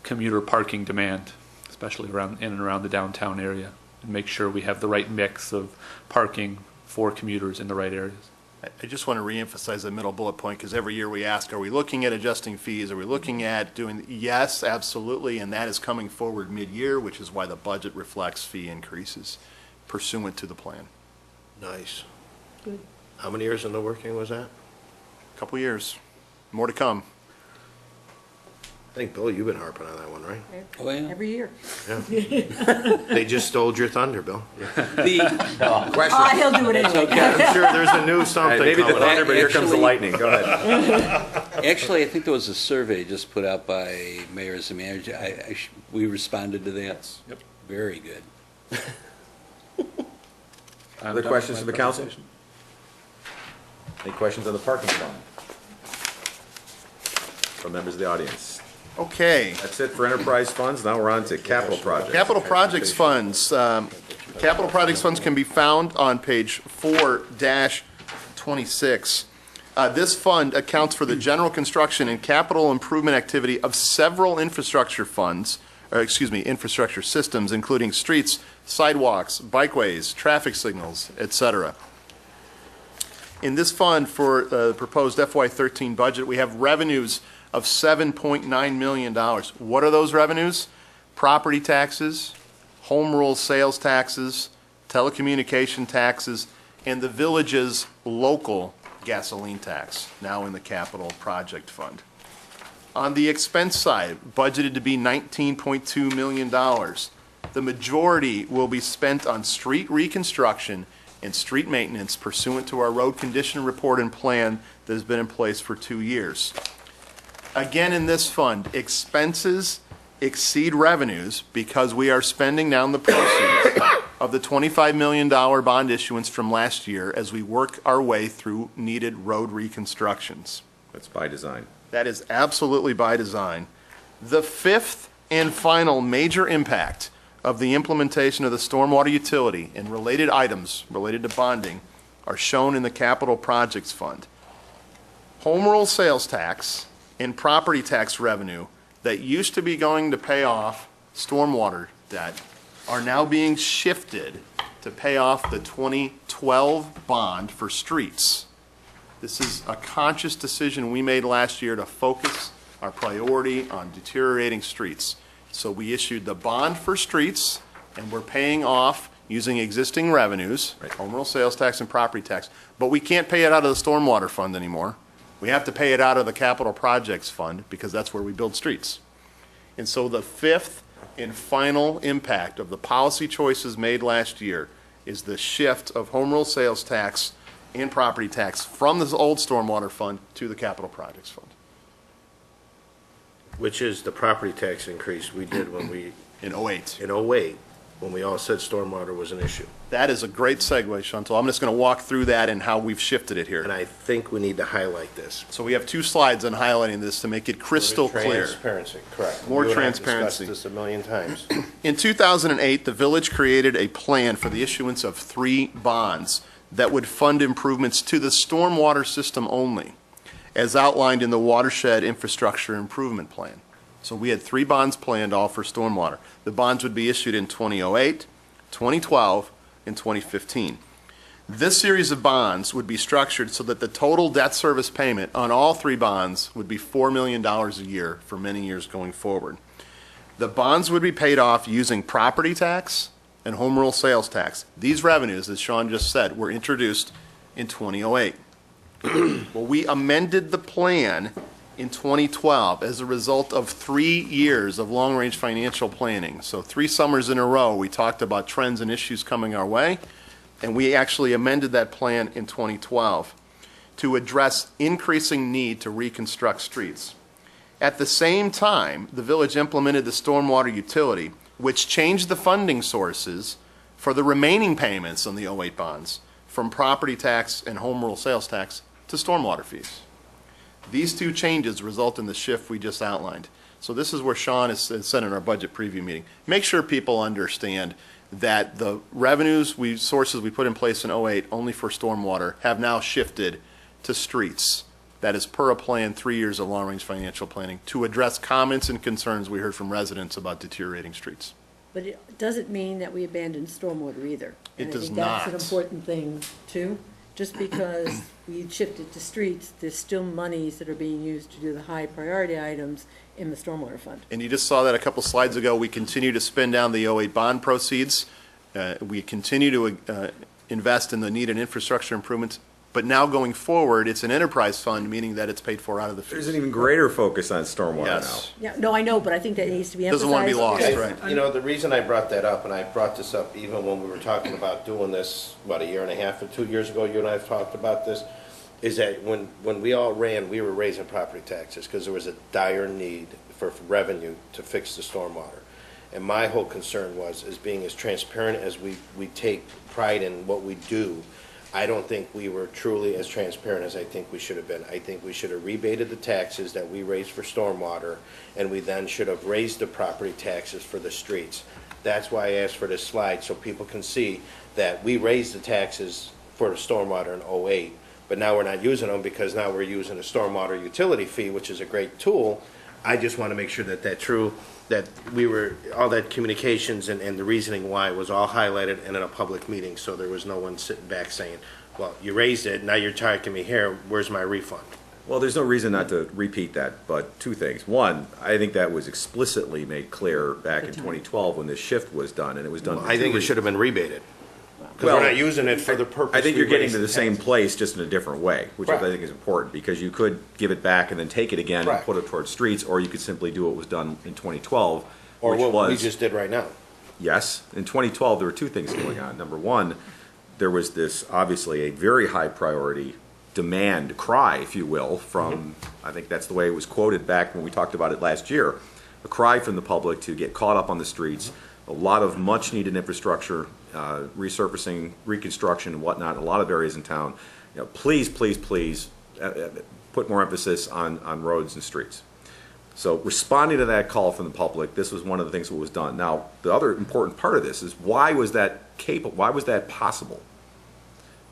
commuter parking demand, especially around in and around the downtown area, and make sure we have the right mix of parking for commuters in the right areas. I just want to reemphasize the middle bullet point, because every year we ask, are we looking at adjusting fees? Are we looking at doing, yes, absolutely, and that is coming forward mid-year, which is why the budget reflects fee increases pursuant to the plan. Nice. Good. How many years in the working was that? Couple years, more to come. I think, Bill, you've been harping on that one, right? Oh, yeah. Every year. They just stole your thunder, Bill. Ah, he'll do it anyway. I'm sure there's a new something Maybe the coming thunder, up. but here comes the Actually- lightning. Go ahead. Actually, I think there was a survey just put out by mayors and managers. We responded to that. Yep. Very good. Other questions from the council? Any questions on the parking fund? From members of the audience? Okay. That's it for enterprise funds. Now we're on to capital projects. Capital projects funds. Capital projects funds can be found on page 4-26. This fund accounts for the general construction and capital improvement activity of several infrastructure funds, infrastructure systems, including streets, sidewalks, bikeways, traffic signals, etc. In this fund for the proposed FY2013 budget, we have revenues of $7.9 million. What are those revenues? Property taxes, home rule sales taxes, telecommunication taxes, and the village's local gasoline tax, now in the capital project fund. On the expense side, budgeted to be $19.2 million. The majority will be spent on street reconstruction and street maintenance pursuant to our road condition report and plan that has been in place for 2 years. Again, in this fund, expenses exceed revenues because we are spending down the proceeds of the $25 million bond issuance from last year as we work our way through needed road reconstructions. That's by design. That is absolutely by design. The fifth and final major impact of the implementation of the stormwater utility and related items related to bonding are shown in the capital projects fund. Home rule sales tax and property tax revenue that used to be going to pay off stormwater debt are now being shifted to pay off the 2012 bond for streets. This is a conscious decision we made last year to focus our priority on deteriorating streets. So we issued the bond for streets, and we're paying off using existing revenues, home rule sales tax and property tax, but we can't pay it out of the stormwater fund anymore. We have to pay it out of the capital projects fund because that's where we build streets. And so the fifth and final impact of the policy choices made last year is the shift of home rule sales tax and property tax from the old stormwater fund to the capital projects fund. Which is the property tax increase we did when we, In '08. in '08, when we all said stormwater was an issue. That is a great segue, Chantal. I'm just going to walk through that and how we've shifted it here. And I think we need to highlight this. So we have 2 slides on highlighting this to make it crystal clear. Transparency, correct. More You and I have transparency. discussed this a million times. In 2008, the village created a plan for the issuance of 3 bonds that would fund improvements to the stormwater system only, as outlined in the Watershed Infrastructure Improvement Plan. So we had 3 bonds planned, all for stormwater. The bonds would be issued in 2008, 2012, and 2015. This series of bonds would be structured so that the total debt service payment on all 3 bonds would be $4 million a year for many years going forward. The bonds would be paid off using property tax and home rule sales tax. These revenues, as Sean just said, were introduced in 2008. Well, we amended the plan in 2012 as a result of 3 years of long-range financial planning. So 3 summers in a row, we talked about trends and issues coming our way, and we actually amended that plan in 2012 to address increasing need to reconstruct streets. At the same time, the village implemented the stormwater utility, which changed the funding sources for the remaining payments on the '08 bonds from property tax and home rule sales tax to stormwater fees. These 2 changes result in the shift we just outlined. So this is where Sean has said in our budget preview meeting. Make sure people understand that the revenues sources we put in place in '08 only for stormwater have now shifted to streets. That is per a plan, 3 years of long-range financial planning to address comments and concerns we heard from residents about deteriorating streets. But it doesn't mean that we abandoned stormwater either. It does And I think that's not. an important thing, too, just because we shifted to streets, there's still monies that are being used to do the high priority items in the Stormwater Fund. And you just saw that a couple slides ago. We continue to spend down the '08 bond proceeds. We continue to invest in the needed infrastructure improvements. But now going forward, it's an enterprise fund, meaning that it's paid for out of the fees. There's an even greater focus on stormwater now. Yes. Yeah, no, I know, but I think that needs to be emphasized. Doesn't want to be lost, I- right? You know, the reason I brought that up, and I brought this up even when we were talking about doing this, about a year and a half or 2 years ago, you and I have talked about this, is that when we all ran, we were raising property taxes because there was a dire need for revenue to fix the stormwater. And my whole concern is being as transparent as we take pride in what we do. I don't think we were truly as transparent as I think we should have been. I think we should have rebated the taxes that we raised for stormwater, and we then should have raised the property taxes for the streets. That's why I asked for this slide, so people can see that we raised the taxes for the stormwater in '08, but now we're not using them because now we're using a stormwater utility fee, which is a great tool. I just want to make sure that that's true, that we were, all that communications and the reasoning why was all highlighted and in a public meeting, so there was no one sitting back saying, well, you raised it, now you're targeting me here, where's my refund? Well, there's no reason not to repeat that, but two things. One, I think that was explicitly made clear back in 2012 when this shift was done, and it was done for I think 2 it reasons. should have been rebated. Because Well, we're not using it for the purpose. I think we you're getting raised to the the same taxes. place, just in a different way, which I Right. think is important, because you could give it back and then take it again and Right. put it towards streets, or you could simply do what was done in 2012, Or which what we was, just did right now. yes, in 2012, there were two things going on. Number one, there was this, obviously, a very high priority demand cry, if you will, from, I think that's the way it was quoted back when we talked about it last year, a cry from the public to get caught up on the streets, a lot of much-needed infrastructure, resurfacing, reconstruction and whatnot, in a lot of areas in town. You know, please, please, please, put more emphasis on roads and streets. So responding to that call from the public, this was one of the things that was done. Now, the other important part of this is why was that possible?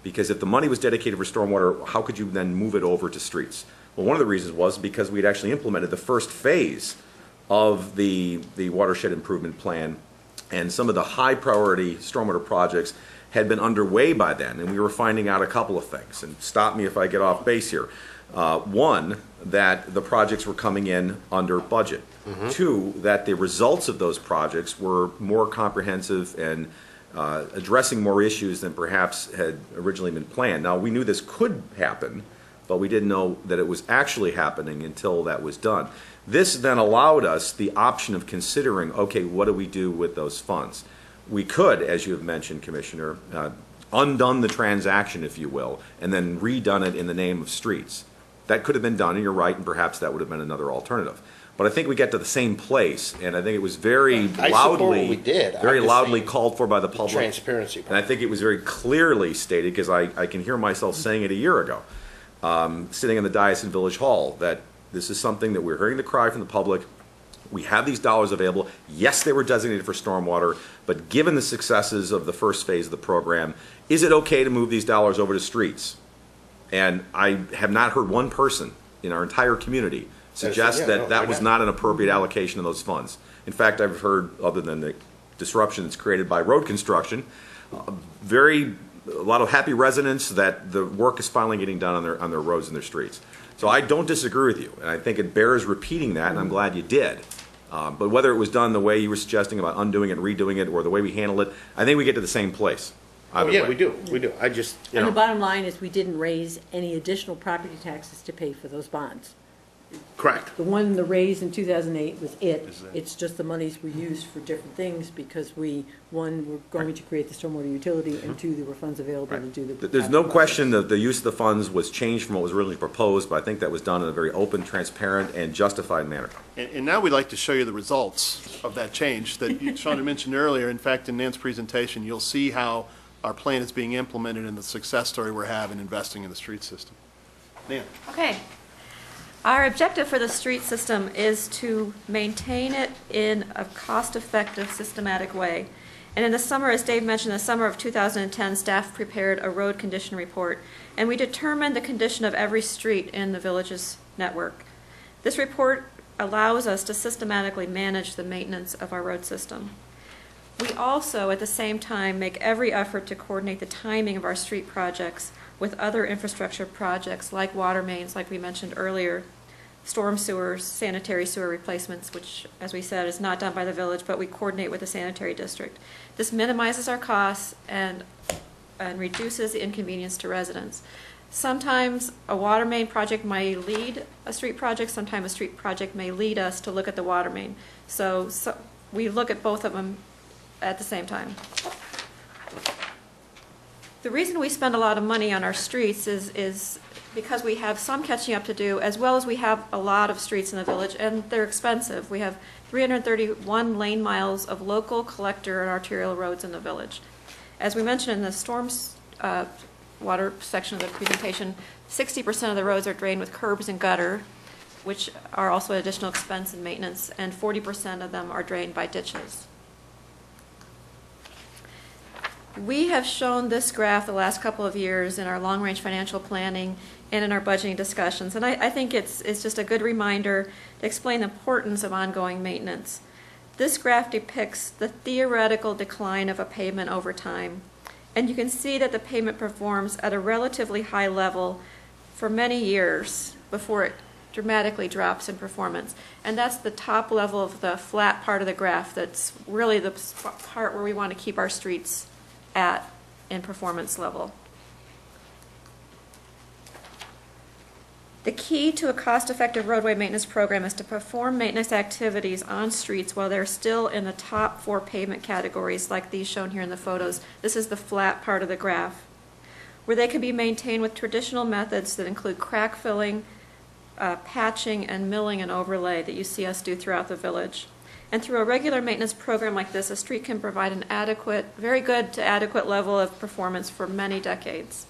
Because if the money was dedicated for stormwater, how could you then move it over to streets? Well, one of the reasons was because we'd actually implemented the first phase of the watershed improvement plan, and some of the high priority stormwater projects had been underway by then, and we were finding out a couple of things, and stop me if I get off base here. One, that the projects were coming in under budget. Two, that the results of those projects were more comprehensive and addressing more issues than perhaps had originally been planned. Now, we knew this could happen, but we didn't know that it was actually happening until that was done. This then allowed us the option of considering, okay, what do we do with those funds? We could, as you have mentioned, Commissioner, undone the transaction, if you will, and then redone it in the name of streets. That could have been done, and you're right, and perhaps that would have been another alternative. But I think we get to the same place, and I think it was very I support loudly, what we did. I'm very just loudly saying called for by the public. Transparency. And I think it was very clearly stated, because I can hear myself saying it a year ago, sitting in the dais in Village Hall, that this is something that we're hearing the cry from the public. We have these dollars available. Yes, they were designated for stormwater, but given the successes of the first phase of the program, is it okay to move these dollars over to streets? And I have not heard one person in our entire community suggest that was not an appropriate allocation of those funds. In fact, I've heard, other than the disruption that's created by road construction, a lot of happy residents that the work is finally getting done on their roads and their streets. So I don't disagree with you, and I think it bears repeating that, and I'm glad you did. But whether it was done the way you were suggesting about undoing it, redoing it, or the way we handle it, I think we get to the same place. Either Yeah, way. we do. I just, And the bottom line is, we didn't raise any additional property taxes to pay for those bonds. correct. The one, the raise in 2008 was it. It's just the monies were used for different things because one, we're going to create the stormwater utility, and two, there were funds available to do the. There's no question that the use of the funds was changed from what was originally proposed, but I think that was done in a very open, transparent, and justified manner. And now we'd like to show you the results of that change that Shonda mentioned earlier. In fact, in Nan's presentation, you'll see how our plan is being implemented and the success story we're having investing in the street system. Nan? Okay. Our objective for the street system is to maintain it in a cost-effective, systematic way. And in the summer, as Dave mentioned, in the summer of 2010, staff prepared a road condition report, and we determined the condition of every street in the village's network. This report allows us to systematically manage the maintenance of our road system. We also, at the same time, make every effort to coordinate the timing of our street projects with other infrastructure projects like water mains, like we mentioned earlier, storm sewers, sanitary sewer replacements, which, as we said, is not done by the village, but we coordinate with the sanitary district. This minimizes our costs and reduces the inconvenience to residents. Sometimes a water main project may lead a street project, sometimes a street project may lead us to look at the water main. So we look at both of them at the same time. The reason we spend a lot of money on our streets is because we have some catching up to do, as well as we have a lot of streets in the village, and they're expensive. We have 331 lane miles of local collector and arterial roads in the village. As we mentioned in the storms water section of the presentation, 60% of the roads are drained with curbs and gutter, which are also an additional expense in maintenance, and 40% of them are drained by ditches. We have shown this graph the last couple of years in our long-range financial planning and in our budgeting discussions, and I think it's just a good reminder to explain the importance of ongoing maintenance. This graph depicts the theoretical decline of a pavement over time, and you can see that the pavement performs at a relatively high level for many years before it dramatically drops in performance. And that's the top level of the flat part of the graph. That's really the part where we want to keep our streets at in performance level. The key to a cost-effective roadway maintenance program is to perform maintenance activities on streets while they're still in the top 4 pavement categories, like these shown here in the photos. This is the flat part of the graph, where they can be maintained with traditional methods that include crack filling, patching, and milling and overlay that you see us do throughout the village. And through a regular maintenance program like this, a street can provide an adequate, very good to adequate level of performance for many decades.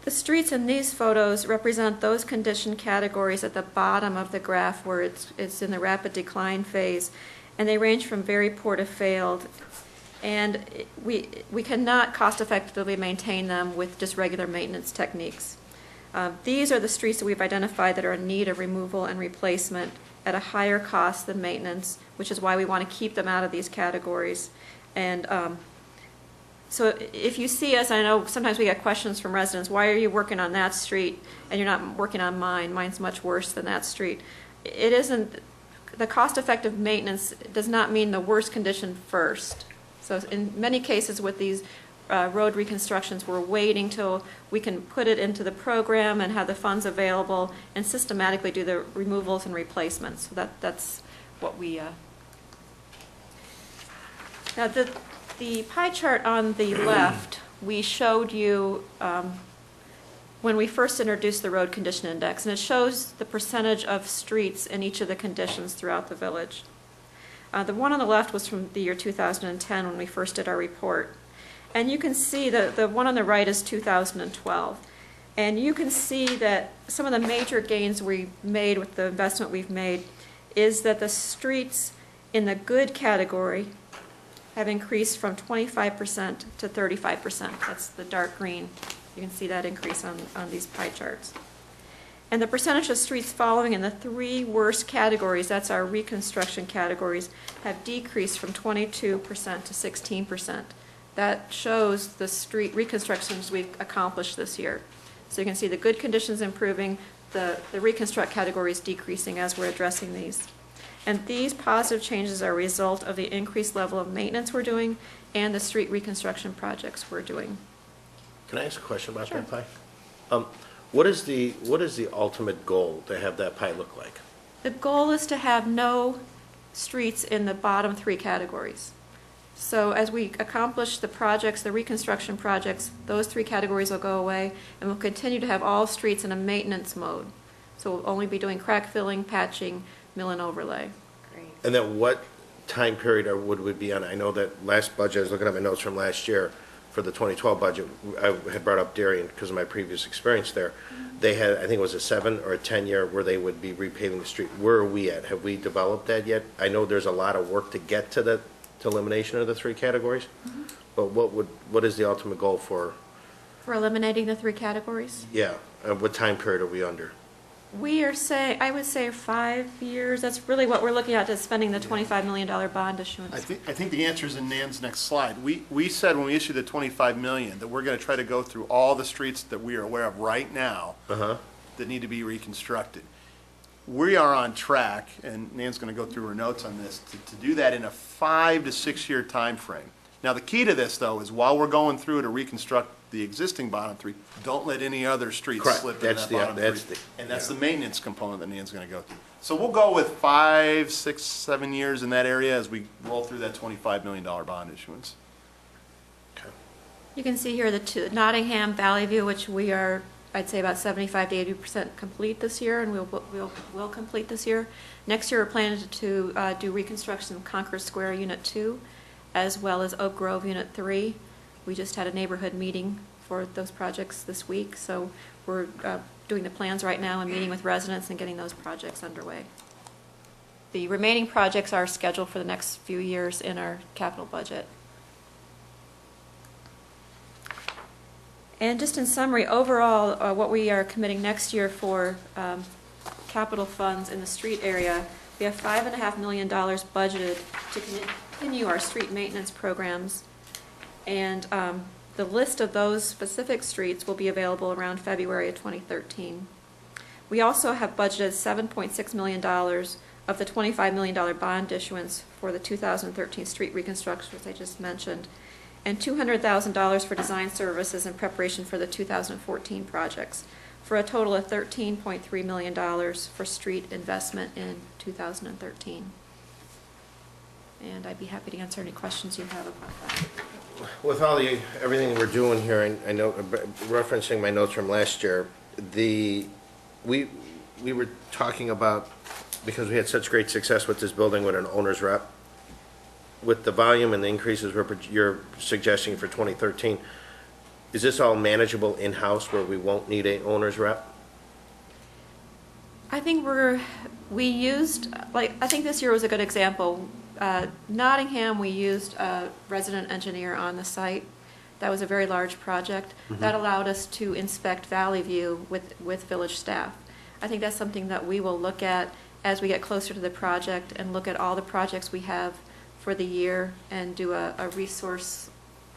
The streets in these photos represent those condition categories at the bottom of the graph where it's in the rapid decline phase, and they range from very poor to failed. And we cannot cost effectively maintain them with just regular maintenance techniques. These are the streets that we've identified that are in need of removal and replacement at a higher cost than maintenance, which is why we want to keep them out of these categories. And so if you see us, I know sometimes we get questions from residents, why are you working on that street and you're not working on mine? Mine's much worse than that street. It isn't, the cost-effective maintenance does not mean the worst condition first. So in many cases with these road reconstructions, we're waiting till we can put it into the program and have the funds available and systematically do the removals and replacements. So that's what we... Now the pie chart on the left, we showed you when we first introduced the road condition index, and it shows the percentage of streets in each of the conditions throughout the village. The one on the left was from the year 2010 when we first did our report. And you can see the one on the right is 2012. And you can see that some of the major gains we made with the investment we've made is that the streets in the good category have increased from 25% to 35%. That's the dark green. You can see that increase on these pie charts. And the percentage of streets following in the 3 worst categories, that's our reconstruction categories, have decreased from 22% to 16%. That shows the street reconstructions we've accomplished this year. So you can see the good conditions improving, the reconstruct categories decreasing as we're addressing these. And these positive changes are a result of the increased level of maintenance we're doing and the street reconstruction projects we're doing. Can I ask a question about Sure. that pie? What is the ultimate goal to have that pie look like? The goal is to have no streets in the bottom 3 categories. So as we accomplish the projects, the reconstruction projects, those 3 categories will go away, and we'll continue to have all streets in a maintenance mode. So we'll only be doing crack filling, patching, mill and overlay. Great. And then what time period would we be on? I know that last budget, I was looking at my notes from last year, for the 2012 budget, I had brought up Darien because of my previous experience there. They had, I think it was a 7 or a 10 year where they would be repaving the street. Where are we at? Have we developed that yet? I know there's a lot of work to get to elimination of the 3 categories, but what is the ultimate goal for? For eliminating the 3 categories? Yeah, what time period are we under? We are saying, I would say 5 years. That's really what we're looking at, is spending the $25 million bond issuance. I think the answer is in Nan's next slide. We said when we issued the 25 million that we're going to try to go through all the streets that we are aware of right now that need to be reconstructed. We are on track, and Nan's going to go through her notes on this, to do that in a 5 to 6 year time frame. Now, the key to this, though, is while we're going through to reconstruct the existing bottom three, don't let any other streets Correct. slip That's into that the- bottom that's three. the- And that's the maintenance component that Nan's going to go through. So we'll go with 5, 6, 7 years in that area as we roll through that $25 million bond issuance. You can see here the two, Nottingham, Valley View, which we are, I'd say about 75 to 80% complete this year, and we'll complete this year. Next year, we're planning to do reconstruction of Concord Square Unit 2, as well as Oak Grove Unit 3. We just had a neighborhood meeting for those projects this week, so we're doing the plans right now and meeting with residents and getting those projects underway. The remaining projects are scheduled for the next few years in our capital budget. And just in summary, overall, what we are committing next year for capital funds in the street area, we have $5.5 million budgeted to continue our street maintenance programs. And the list of those specific streets will be available around February of 2013. We also have budgeted $7.6 million of the $25 million bond issuance for the 2013 street reconstruction, as I just mentioned, and $200,000 for design services in preparation for the 2014 projects, for a total of $13.3 million for street investment in 2013. And I'd be happy to answer any questions you have about that. With everything we're doing here, I know, referencing my notes from last year, we were talking about, because we had such great success with this building with an owner's rep, with the volume and the increases you're suggesting for 2013, is this all manageable in-house where we won't need a owner's rep? I think I think this year was a good example. Nottingham, we used a resident engineer on the site. That was a very large project. That allowed us to inspect Valley View with village staff. I think that's something that we will look at as we get closer to the project and look at all the projects we have for the year and do a resource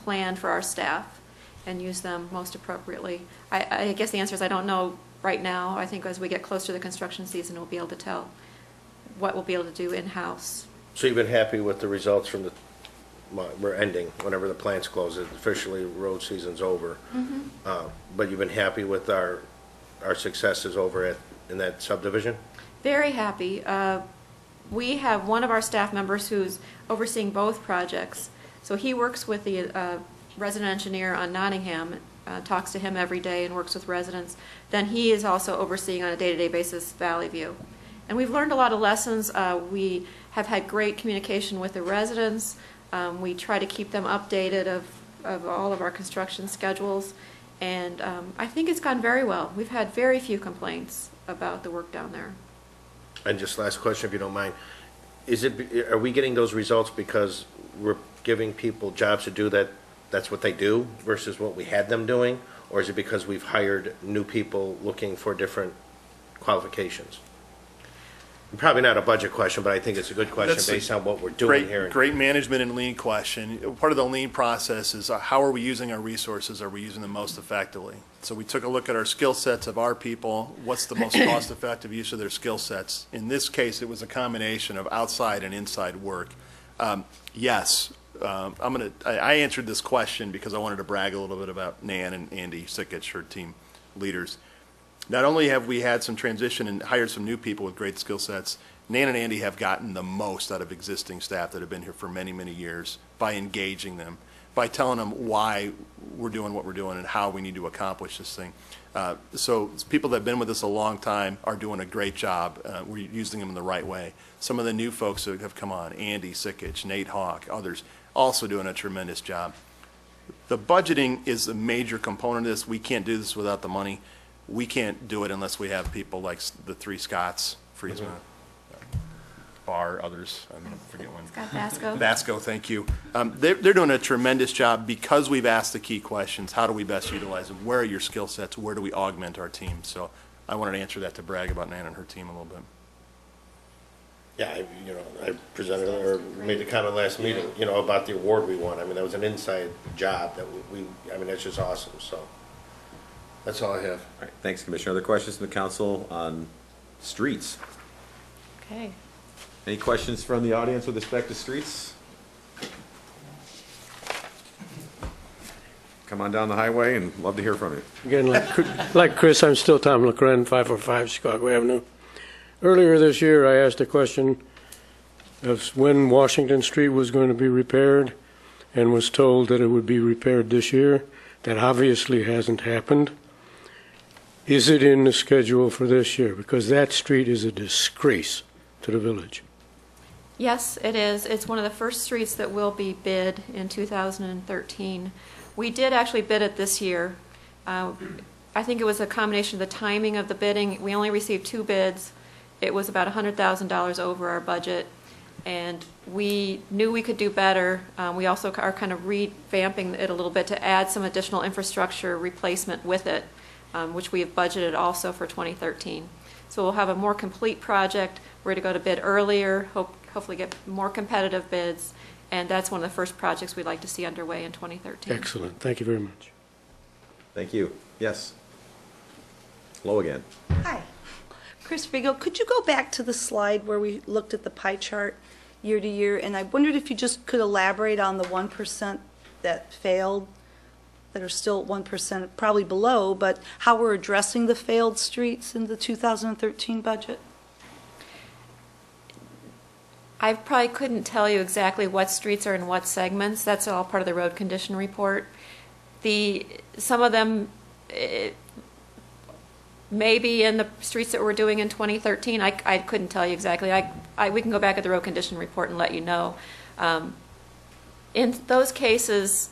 plan for our staff and use them most appropriately. I guess the answer is I don't know right now. I think as we get closer to the construction season, we'll be able to tell what we'll be able to do in-house. So you've been happy with the results from we're ending, whenever the plants close, officially road season's over. But you've been happy with our successes over in that subdivision? Very happy. We have one of our staff members who's overseeing both projects. So he works with the resident engineer on Nottingham, talks to him every day and works with residents. Then he is also overseeing on a day-to-day basis Valley View. And we've learned a lot of lessons. We have had great communication with the residents. We try to keep them updated of all of our construction schedules. And I think it's gone very well. We've had very few complaints about the work down there. And just last question, if you don't mind, are we getting those results because we're giving people jobs to do that's what they do versus what we had them doing? Or is it because we've hired new people looking for different qualifications? Probably not a budget question, but I think it's a good question based on what we're doing here. Great management and lean question. Part of the lean process is how are we using our resources? Are we using them most effectively? So we took a look at our skill sets of our people. What's the most cost-effective use of their skill sets? In this case, it was a combination of outside and inside work. Yes, I answered this question because I wanted to brag a little bit about Nan and Andy Sikich, her team leaders. Not only have we had some transition and hired some new people with great skill sets, Nan and Andy have gotten the most out of existing staff that have been here for many, many years by engaging them, by telling them why we're doing what we're doing and how we need to accomplish this thing. So people that have been with us a long time are doing a great job. We're using them in the right way. Some of the new folks that have come on, Andy Sikich, Nate Hawk, others, also doing a tremendous job. The budgeting is a major component of this. We can't do this without the money. We can't do it unless we have people like the three Scotts, Friesman, Barr, others, I forget one. Scott Vasco. Vasco, thank you. They're doing a tremendous job because we've asked the key questions. How do we best utilize them? Where are your skill sets? Where do we augment our team? So I wanted to answer that to brag about Nan and her team a little bit. Yeah, I presented or made the comment last meeting, about the award we won. I mean, that was an inside job that that's just awesome, so. That's all I have. All right, thanks, Commissioner. Other questions from the council on streets? Okay. Any questions from the audience with respect to streets? Come on down the highway and love to hear from you. Again, like Chris, I'm still Tom LeCren, 545 Chicago Avenue. Earlier this year, I asked a question of when Washington Street was going to be repaired and was told that it would be repaired this year. That obviously hasn't happened. Is it in the schedule for this year? Because that street is a disgrace to the village. Yes, it is. It's one of the first streets that will be bid in 2013. We did actually bid it this year. I think it was a combination of the timing of the bidding. We only received 2 bids. It was about $100,000 over our budget, and we knew we could do better. We also are kind of revamping it a little bit to add some additional infrastructure replacement with it, which we have budgeted also for 2013. So we'll have a more complete project. We're going to go to bid earlier, hopefully get more competitive bids, and that's one of the first projects we'd like to see underway in 2013. Excellent. Thank you very much. Thank you. Yes. Hello again. Hi. Chris Frigo, could you go back to the slide where we looked at the pie chart year to year? And I wondered if you just could elaborate on the 1% that failed, that are still 1% probably below, but how we're addressing the failed streets in the 2013 budget? I probably couldn't tell you exactly what streets are in what segments. That's all part of the road condition report. Some of them may be in the streets that we're doing in 2013. I couldn't tell you exactly. We can go back at the road condition report and let you know. In those cases,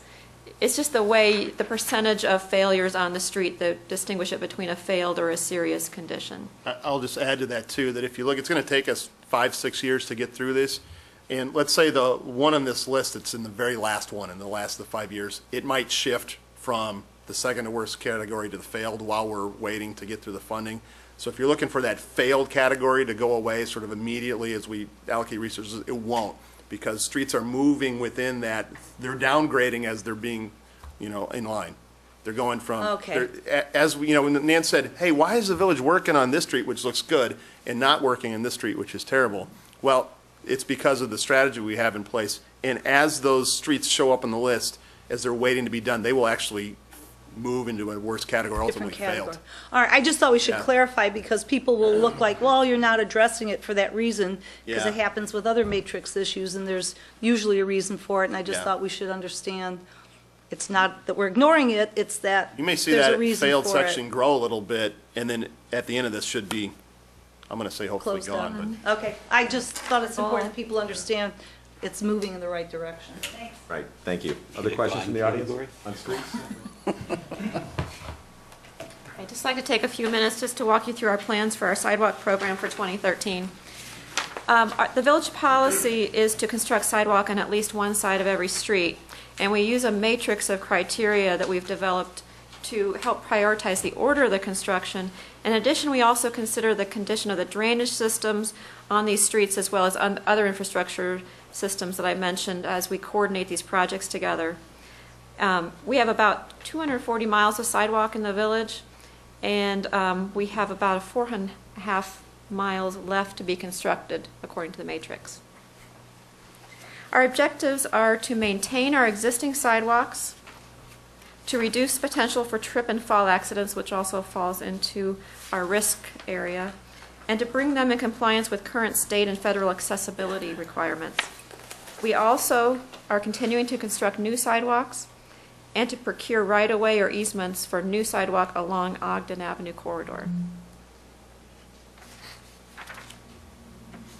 it's just the percentage of failures on the street that distinguish it between a failed or a serious condition. I'll just add to that too, that if you look, it's going to take us 5-6 years to get through this. And let's say the one on this list that's in the very last one in the last of the 5 years, it might shift from the second to worst category to the failed while we're waiting to get through the funding. So if you're looking for that failed category to go away sort of immediately as we allocate resources, it won't, because streets are moving within that. They're downgrading as they're being, in line. They're going from, Okay. as we, when Nan said, hey, why is the village working on this street, which looks good, and not working in this street, which is terrible? Well, it's because of the strategy we have in place. And as those streets show up on the list, as they're waiting to be done, they will actually move into a worse category, ultimately failed. All right, I just thought we should Yeah. clarify, because people will look like, well, you're not addressing it for that reason, because Yeah. it happens with other matrix issues, and there's usually a reason for it, and I just Yeah. thought we should understand it's not that we're ignoring it, it's that You may see there's a that reason failed for it. section grow a little bit, and then at the end of this should be, I'm going to say hopefully Closed gone, down. but. Okay, I just thought it's important that people understand it's moving in the right direction. Thanks. Right, thank you. Other questions from the audience on streets? I'd just like to take a few minutes just to walk you through our plans for our sidewalk program for 2013. The village policy is to construct sidewalk on at least one side of every street, and we use a matrix of criteria that we've developed to help prioritize the order of the construction. In addition, we also consider the condition of the drainage systems on these streets, as well as other infrastructure systems that I mentioned as we coordinate these projects together. We have about 240 miles of sidewalk in the village, and we have about 4.5 miles left to be constructed according to the matrix. Our objectives are to maintain our existing sidewalks, to reduce potential for trip and fall accidents, which also falls into our risk area, and to bring them in compliance with current state and federal accessibility requirements. We also are continuing to construct new sidewalks and to procure right-of-way or easements for new sidewalk along Ogden Avenue corridor.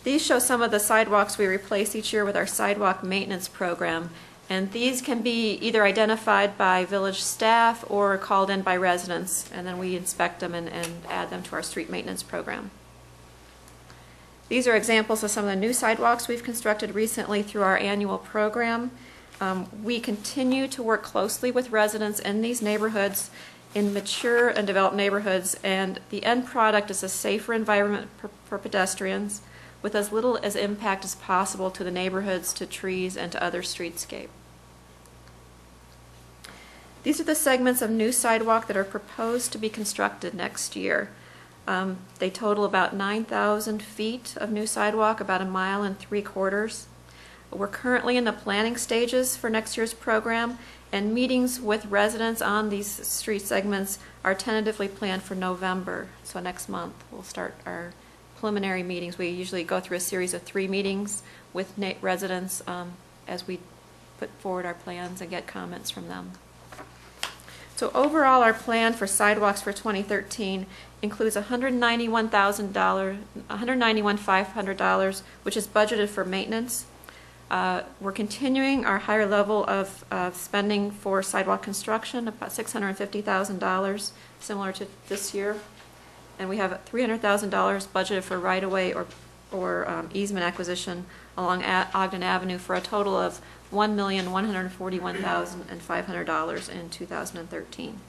These show some of the sidewalks we replace each year with our sidewalk maintenance program, and these can be either identified by village staff or called in by residents, and then we inspect them and add them to our street maintenance program. These are examples of some of the new sidewalks we've constructed recently through our annual program. We continue to work closely with residents in these neighborhoods in mature and developed neighborhoods, and the end product is a safer environment for pedestrians with as little as impact as possible to the neighborhoods, to trees, and to other streetscape. These are the segments of new sidewalk that are proposed to be constructed next year. They total about 9,000 feet of new sidewalk, about 1.75 miles. We're currently in the planning stages for next year's program, and meetings with residents on these street segments are tentatively planned for November. So next month, we'll start our preliminary meetings. We usually go through a series of 3 meetings with residents as we put forward our plans and get comments from them. So overall, our plan for sidewalks for 2013 includes $191,500, which is budgeted for maintenance. We're continuing our higher level of spending for sidewalk construction, about $650,000, similar to this year. And we have $300,000 budgeted for right-of-way or easement acquisition along Ogden Avenue for a total of $1,141,500 in 2013.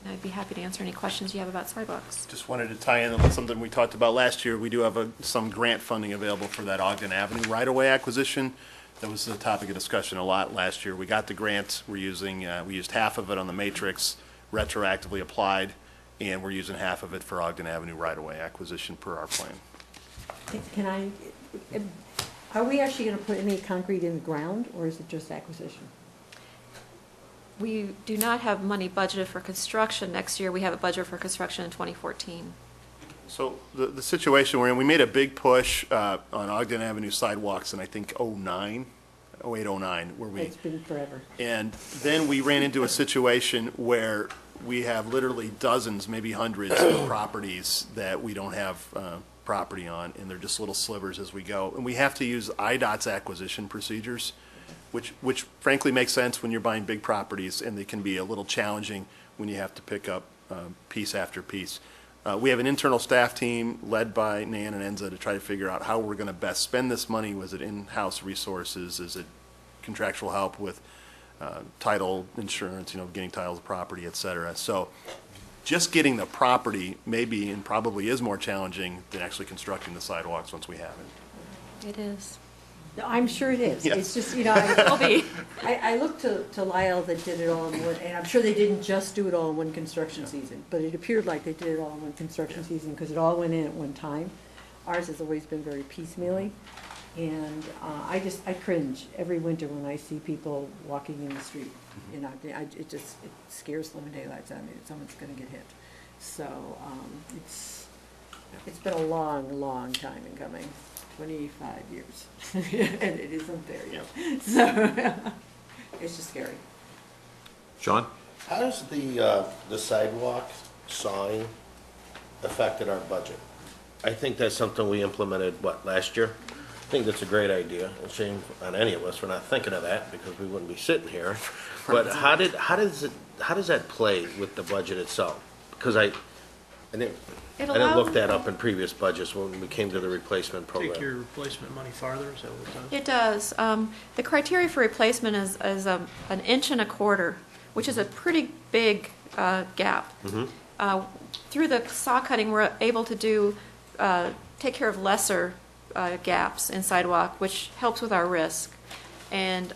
And I'd be happy to answer any questions you have about sidewalks. Just wanted to tie in on something we talked about last year. We do have some grant funding available for that Ogden Avenue right-of-way acquisition. That was the topic of discussion a lot last year. We got the grant. We used half of it on the matrix, retroactively applied, and we're using half of it for Ogden Avenue right-of-way acquisition per our plan. Are we actually going to put any concrete in the ground, or is it just acquisition? We do not have money budgeted for construction next year. We have a budget for construction in 2014. So the situation we're in, we made a big push on Ogden Avenue sidewalks in, I think, 08, 09, where we... It's been forever. And then we ran into a situation where we have literally dozens, maybe hundreds of properties that we don't have property on, and they're just little slivers as we go. And we have to use IDOT's acquisition procedures, which frankly makes sense when you're buying big properties, and they can be a little challenging when you have to pick up piece after piece. We have an internal staff team led by Nan and Enza to try to figure out how we're going to best spend this money. Was it in-house resources? Is it contractual help with title insurance, getting titles of property, et cetera? So just getting the property maybe and probably is more challenging than actually constructing the sidewalks once we have it. It is. No, I'm sure it is. Yes. It's just, I looked to Lyle that did it all in one, and I'm sure they didn't just do it all in one construction season, but it appeared like they did it all in one construction season because it all went in at one time. Ours has always been very piecemealy, and I cringe every winter when I see people walking in the street. It scares the living daylights out of me that someone's going to get hit. So it's been a long, long time in coming. 25 years, and it isn't there yet. So it's just scary. Sean? How does the sidewalk sign affected our budget? I think that's something we implemented, last year? I think that's a great idea. A shame on any of us for not thinking of that, because we wouldn't be sitting here. But how does that play with the budget itself? Because I didn't look that up in previous budgets when we came to the replacement program. Take your replacement money farther, is that what it It does? does. The criteria for replacement is 1.25 inches, which is a pretty big gap. Mm-hmm. Through the saw cutting, we're able to take care of lesser gaps in sidewalk, which helps with our risk. And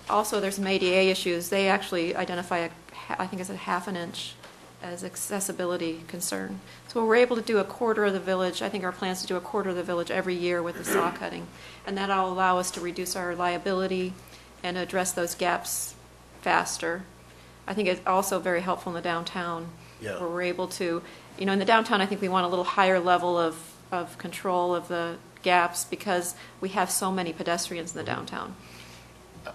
also there's some ADA issues. They actually identify, I think it's a 1/2 inch as accessibility concern. So we're able to do 1/4 of the village. I think our plan is to do 1/4 of the village every year with the saw cutting. And that'll allow us to reduce our liability and address those gaps faster. I think it's also very helpful in the downtown, where we're able to, in the downtown, I think we want a little higher level of control of the gaps because we have so many pedestrians in the downtown.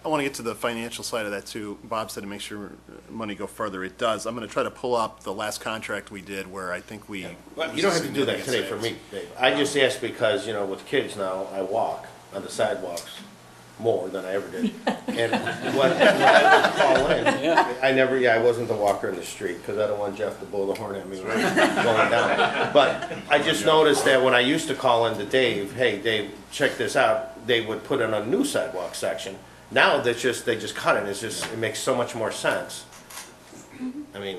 I want to get to the financial side of that too. Bob said to make sure money go further. It does. I'm going to try to pull up the last contract we did where I think we... Well, you don't have to do that today for me, Dave. I just asked because, with kids now, I walk on the sidewalks more than I ever did. And when I would call in, I wasn't the walker in the street because I don't want Jeff to blow the horn at me when I'm going down. But I just noticed that when I used to call in to Dave, hey, Dave, check this out, they would put in a new sidewalk section. Now they just cut it. It makes so much more sense. I mean,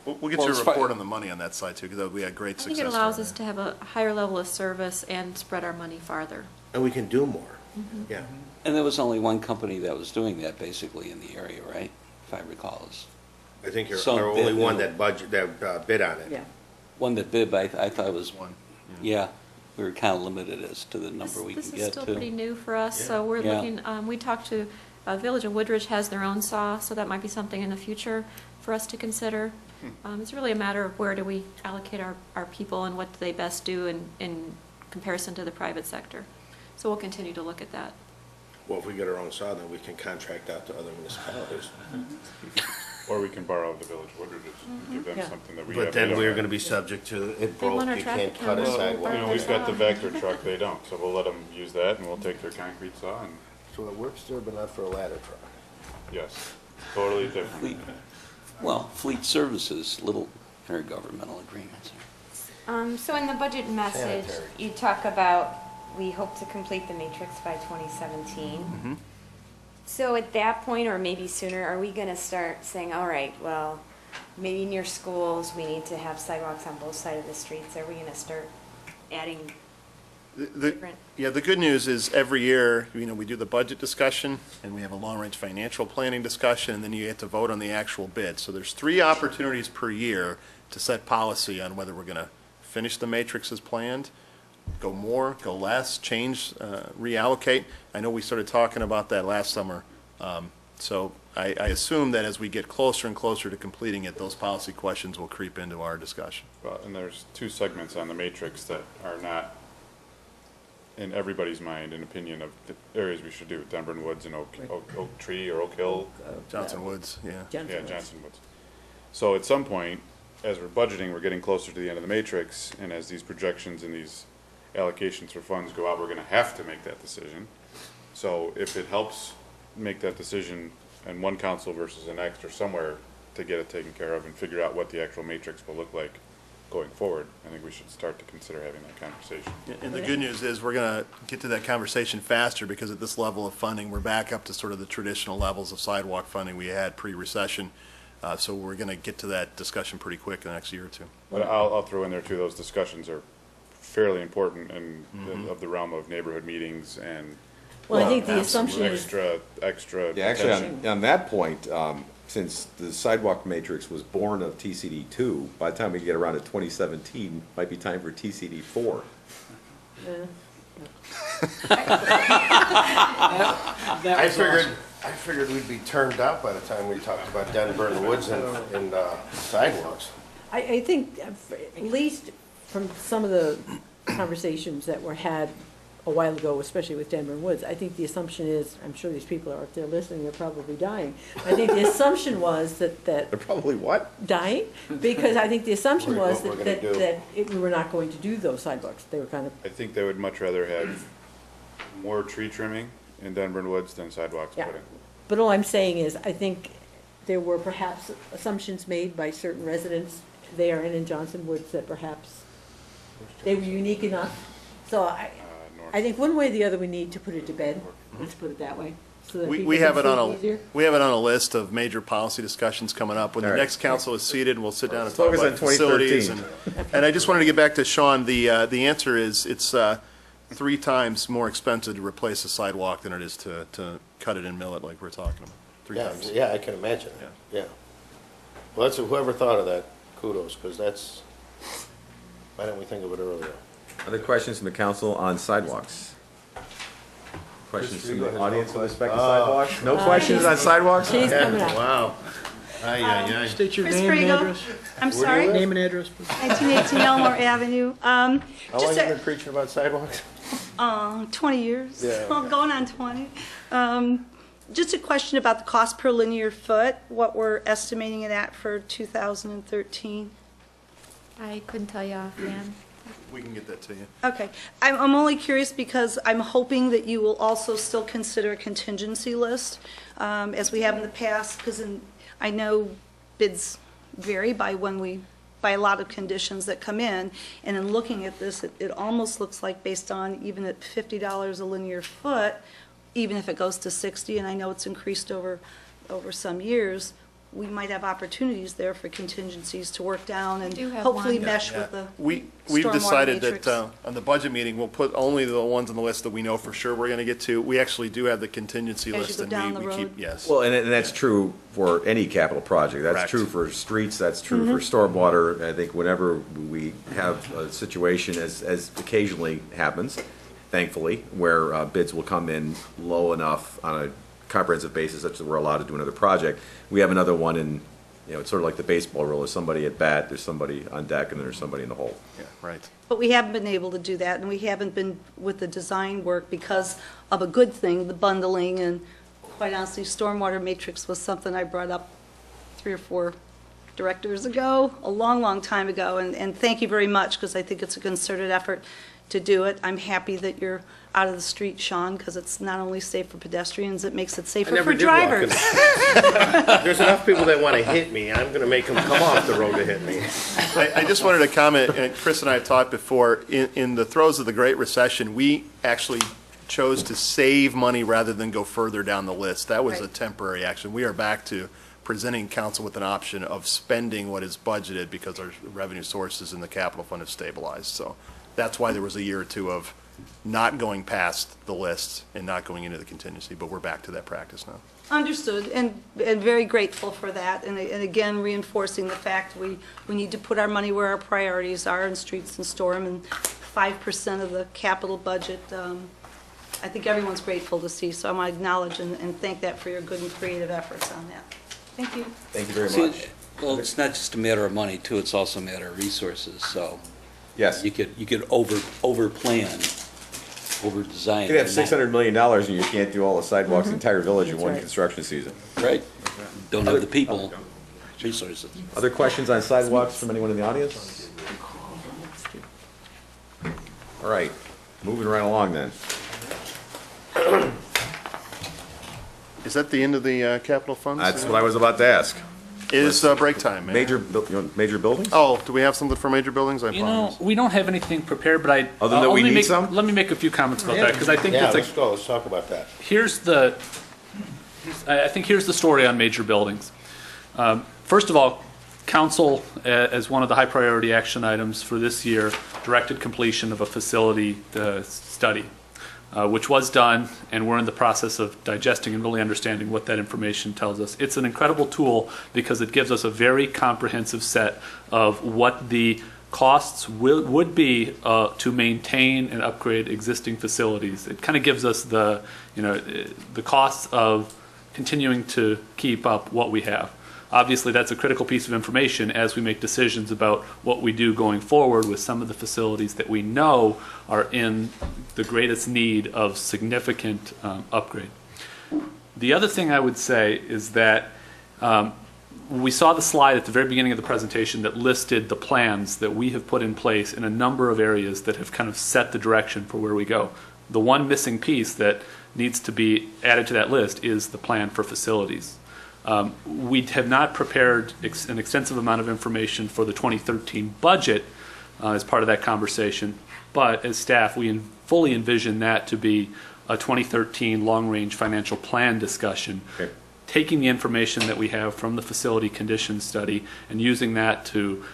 We'll get Well, you a as far- report on the money on that side too, because we had great I success. think it allows during us that. to have a higher level of service and spread our money farther. and we can do more. Yeah. And there was only one company that was doing that basically in the area, right? If I recall, is I think you're Some our only bid, one yeah. that bid on it. Yeah. one that bid, but I thought it was, One. yeah, we were kind of limited as to the number we This can is get still to. pretty new for us, so we're Yeah. looking, we talked to, Village of Woodridge has their own saw, so that might be something in the future for us to consider. It's really a matter of where do we allocate our people and what do they best do in comparison to the private sector. So we'll continue to look at that. Well, if we get our own saw, then we can contract out to other municipalities. Or we can borrow the Village Woodridge, give them Yeah. something that we have. But they then don't we're have. gonna be subject to, it They broke, want our you traffic can't cut a count. sidewalk. You know, we've got the Vector truck, they don't, so we'll let them use that and we'll take their concrete saw and, So it works there, but not for a ladder truck. yes, totally different. Fleet, well, fleet services, little intergovernmental agreements. So in the budget message, Sanitary. you talk about, we hope to complete the matrix by 2017. So at that point, or maybe sooner, are we gonna start saying, all right, well, maybe near schools, we need to have sidewalks on both sides of the streets? Are we gonna start adding different? Yeah, the good news is every year, we do the budget discussion and we have a long-range financial planning discussion, and then you get to vote on the actual bid. So there's 3 opportunities per year to set policy on whether we're going to finish the matrix as planned, go more, go less, change, reallocate. I know we started talking about that last summer. So I assume that as we get closer and closer to completing it, those policy questions will creep into our discussion. Well, and there's 2 segments on the matrix that are not in everybody's mind an opinion of the areas we should do, Denver and Woods and Oak Tree or Oak Hill. Johnson Woods, yeah. Yeah, Johnson Woods. So at some point, as we're budgeting, we're getting closer to the end of the matrix, and as these projections and these allocations for funds go out, we're gonna have to make that decision. So if it helps make that decision in one council versus the next or somewhere to get it taken care of and figure out what the actual matrix will look like going forward, I think we should start to consider having that conversation. And the good news is we're going to get to that conversation faster because at this level of funding, we're back up to sort of the traditional levels of sidewalk funding we had pre-recession. So we're going to get to that discussion pretty quick in the next year or 2. But I'll throw in there too, those discussions are fairly important in of the realm of neighborhood meetings and Well, I think the assumption is, extra Yeah, actually, attention. on that point, since the sidewalk matrix was born of TCD2, by the time we get around to 2017, might be time for TCD4. I figured we'd be turned out by the time we talked about Denver and the Woods and sidewalks. I think, at least from some of the conversations that were had a while ago, especially with Denver and Woods, I think the assumption is, I'm sure these people are out there listening, they're probably dying. I think the assumption was that They're probably what? dying, because I think the assumption What was we're that, gonna do. we were not going to do those sidewalks. They were kind of, I think they would much rather have more tree trimming in Denver and Woods than sidewalks Yeah. put in. but all I'm saying is, I think there were perhaps assumptions made by certain residents there and in Johnson Woods that perhaps they were unique enough. So I think one way or the other, we need to put it to bed, let's put it that way. So that people We can have it sleep on easier. we have it on a list of major policy discussions coming up. When the All right. next council is seated, we'll sit down and talk Focus on about facilities. 2013. And I just wanted to get back to Sean. The answer is it's 3 times more expensive to replace a sidewalk than it is to cut it and mill it like we're talking about. 3 times. Yeah, I can imagine that, yeah. Well, that's, whoever thought of that, kudos, because that's, why didn't we think of it earlier? Other questions from the council on sidewalks? Questions from the audience with respect to sidewalks? No questions on sidewalks? She's coming up. Wow. Aye, aye, aye. State your Chris name and Frigo. address. I'm sorry, Name and address, please. 1918 Elmore Avenue. How long Just have you been preaching about sidewalks? 20 years, Yeah. well, going on 20. Just a question about the cost per linear foot, what we're estimating it at for 2013. I couldn't tell you offhand. We can get that to you. Okay, I'm only curious because I'm hoping that you will also still consider a contingency list, as we have in the past, because I know bids vary by by a lot of conditions that come in, and in looking at this, it almost looks like based on even at $50 a linear foot, even if it goes to 60, and I know it's increased over some years, we might have opportunities there for contingencies to work down and do have hopefully one. mesh with the We've stormwater decided matrix. that on the budget meeting, we'll put only the ones on the list that we know for sure we're going to get to. We actually do have the contingency As you list, go and down the we keep, road. yes. Well, and that's true for any capital project. That's Correct. true for streets, that's true Mm-hmm. for stormwater. I think whenever we have a situation, as occasionally happens, thankfully, where bids will come in low enough on a comprehensive basis such that we're allowed to do another project, we have another one in, it's sort of like the baseball rule. There's somebody at bat, there's somebody on deck, and there's somebody in the hole. Yeah, right. But we haven't been able to do that, and we haven't been with the design work because of a good thing, the bundling, and quite honestly, stormwater matrix was something I brought up 3 or 4 directors ago, a long, long time ago, and thank you very much, because I think it's a concerted effort to do it. I'm happy that you're out of the street, Sean, because it's not only safe for pedestrians, it makes it I safer never for did walk in. drivers. There's enough people that want to hit me. I'm going to make them come off the road to hit me. I just wanted to comment, and Chris and I have talked before, in the throes of the Great Recession, we actually chose to save money rather than go further down the list. That was a Right. temporary action. We are back to presenting council with an option of spending what is budgeted because our revenue sources in the capital fund have stabilized. So that's why there was a year or two of not going past the list and not going into the contingency, but we're back to that practice now. Understood, and very grateful for that, and again, reinforcing the fact we need to put our money where our priorities are in streets and storm, and 5% of the capital budget, I think everyone's grateful to see, so I want to acknowledge and thank that for your good and creative efforts on that. Thank you. Thank you very See, much. well, it's not just a matter of money, too, it's also a matter of resources, so Yes. you could over-plan, over-design. You could have $600 million and you can't do all the sidewalks in the entire village in That's one right. construction season. Right. Don't have the people, resources. Other questions on sidewalks from anyone in the audience? All right, moving right along then. Is that the end of the capital funds? That's what I was about to ask. It is break time, man. Major buildings? Oh, do we have something for major buildings? I You know, apologize. we don't have anything prepared, but Other than that, we need some? Let me make a few comments about that, because I think Yeah, it's let's go, let's talk about that. I think here's the story on major buildings. First of all, council, as one of the high priority action items for this year, directed completion of a facility study, which was done, and we're in the process of digesting and really understanding what that information tells us. It's an incredible tool because it gives us a very comprehensive set of what the costs would be to maintain and upgrade existing facilities. It kind of gives us the costs of continuing to keep up what we have. Obviously, that's a critical piece of information as we make decisions about what we do going forward with some of the facilities that we know are in the greatest need of significant upgrade. The other thing I would say is that we saw the slide at the very beginning of the presentation that listed the plans that we have put in place in a number of areas that have kind of set the direction for where we go. The one missing piece that needs to be added to that list is the plan for facilities. We have not prepared an extensive amount of information for the 2013 budget as part of that conversation, but as staff, we fully envision that to be a 2013 long-range financial plan discussion, Okay. taking the information that we have from the facility condition study and using that to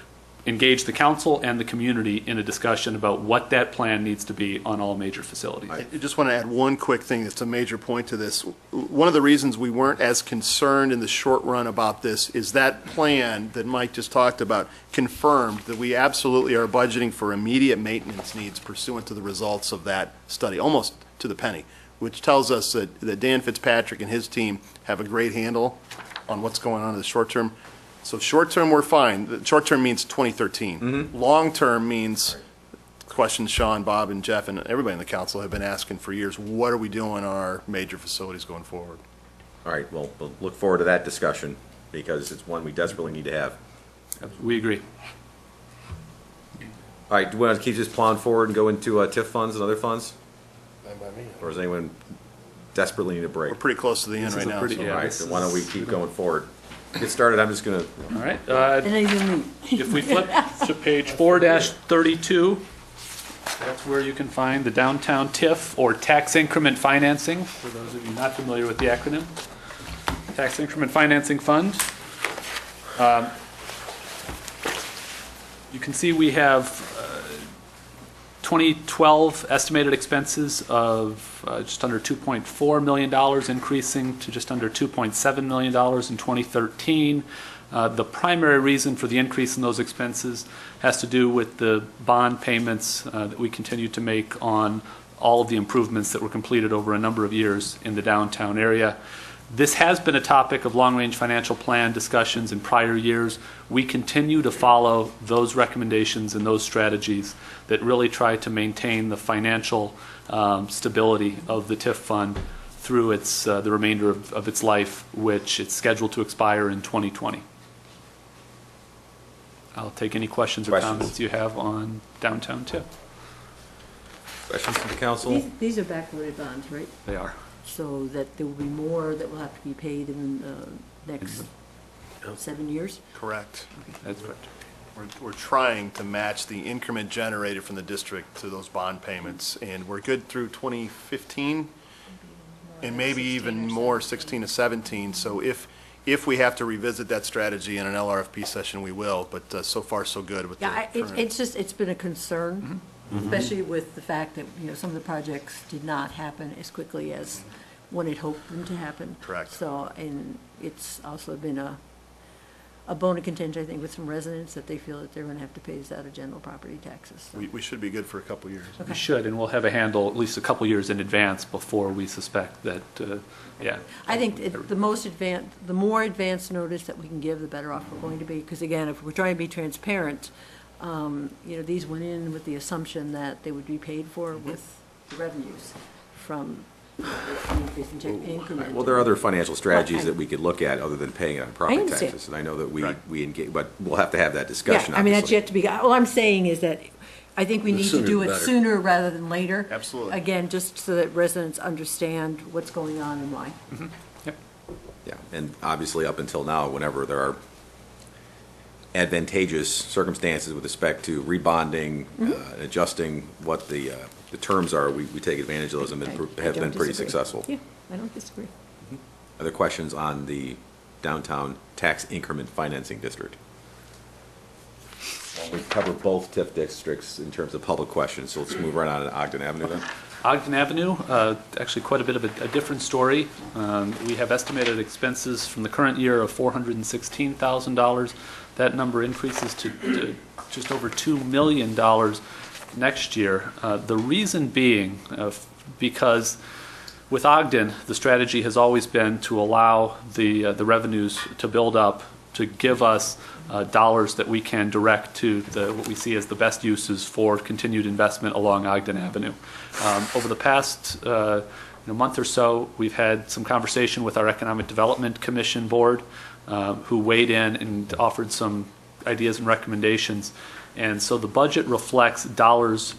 engage the council and the community in a discussion about what that plan needs to be on all major facilities. I just want to add one quick thing that's a major point to this. One of the reasons we weren't as concerned in the short run about this is that plan that Mike just talked about confirmed that we absolutely are budgeting for immediate maintenance needs pursuant to the results of that study, almost to the penny, which tells us that Dan Fitzpatrick and his team have a great handle on what's going on in the short term. So short term, we're fine. Short term means 2013. Long term means questions Sean, Bob, and Jeff, and everybody in the council have been asking for years. What are we doing on our major facilities going forward? All right, well, we'll look forward to that discussion because it's one we desperately need to have. We agree. All right, do we want to keep this plowing forward and go into TIF funds and other funds? Fine by me. Or does anyone desperately need a break? We're pretty close to the end This right is a now. pretty- so- yeah. All right, then why don't we keep going forward? Get started, I'm just going to, All right. And then you meet. If we flip to page 4-32, that's where you can find the downtown TIF, or tax increment financing, for those of you not familiar with the acronym. Tax increment financing fund. You can see we have 2012 estimated expenses of just under $2.4 million, increasing to just under $2.7 million in 2013. The primary reason for the increase in those expenses has to do with the bond payments that we continue to make on all of the improvements that were completed over a number of years in the downtown area. This has been a topic of long-range financial plan discussions in prior years. We continue to follow those recommendations and those strategies that really try to maintain the financial stability of the TIF fund through the remainder of its life, which it's scheduled to expire in 2020. I'll take any questions or comments you have on downtown TIF. Questions from the council? These are backloaded bonds, right? They are. So that there will be more that will have to be paid in the next 7 years? Correct. That's right. We're trying to match the increment generated from the district to those bond payments, and we're good through 2015, and maybe even more 16 to 17. So if we have to revisit that strategy in an LRFP session, we will, but so far so good with Yeah, the current. it's been a concern, especially with the fact that, some of the projects did not happen as quickly as one had hoped them to happen. Correct. So, and it's also been a bone of contention, I think, with some residents that they feel that they're going to have to pay this out of general property taxes. So. We should be good for a couple years. We should, and we'll have a handle at least a couple years in advance before we suspect that, yeah. I think the more advanced notice that we can give, the better off we're going to be. Because again, if we're trying to be transparent, these went in with the assumption that they would be paid for with revenues from the increase in check increment. Well, there are other financial strategies that we could look at other than paying on property understand. taxes. And I know that Right. we engage, but we'll have to have that discussion, Yeah, I mean, that's obviously. yet to be, all I'm saying is that I think we The need to sooner do the it better. sooner rather than later. Absolutely. Again, just so that residents understand what's going on and why. Yep. Yeah, and obviously up until now, whenever there are advantageous circumstances with respect to rebonding, adjusting what the terms are, we take advantage of those and I have don't been pretty disagree. successful. Yeah, I don't disagree. Other questions on the downtown tax increment financing district? Well, we cover both TIF districts in terms of public questions, so let's move right on to Ogden Avenue then. Ogden Avenue, actually quite a bit of a different story. We have estimated expenses from the current year of $416,000. That number increases to just over $2 million next year. The reason being because with Ogden, the strategy has always been to allow the revenues to build up, to give us dollars that we can direct to what we see as the best uses for continued investment along Ogden Avenue. Over the past month or so, we've had some conversation with our Economic Development Commission board, who weighed in and offered some ideas and recommendations. And so the budget reflects dollars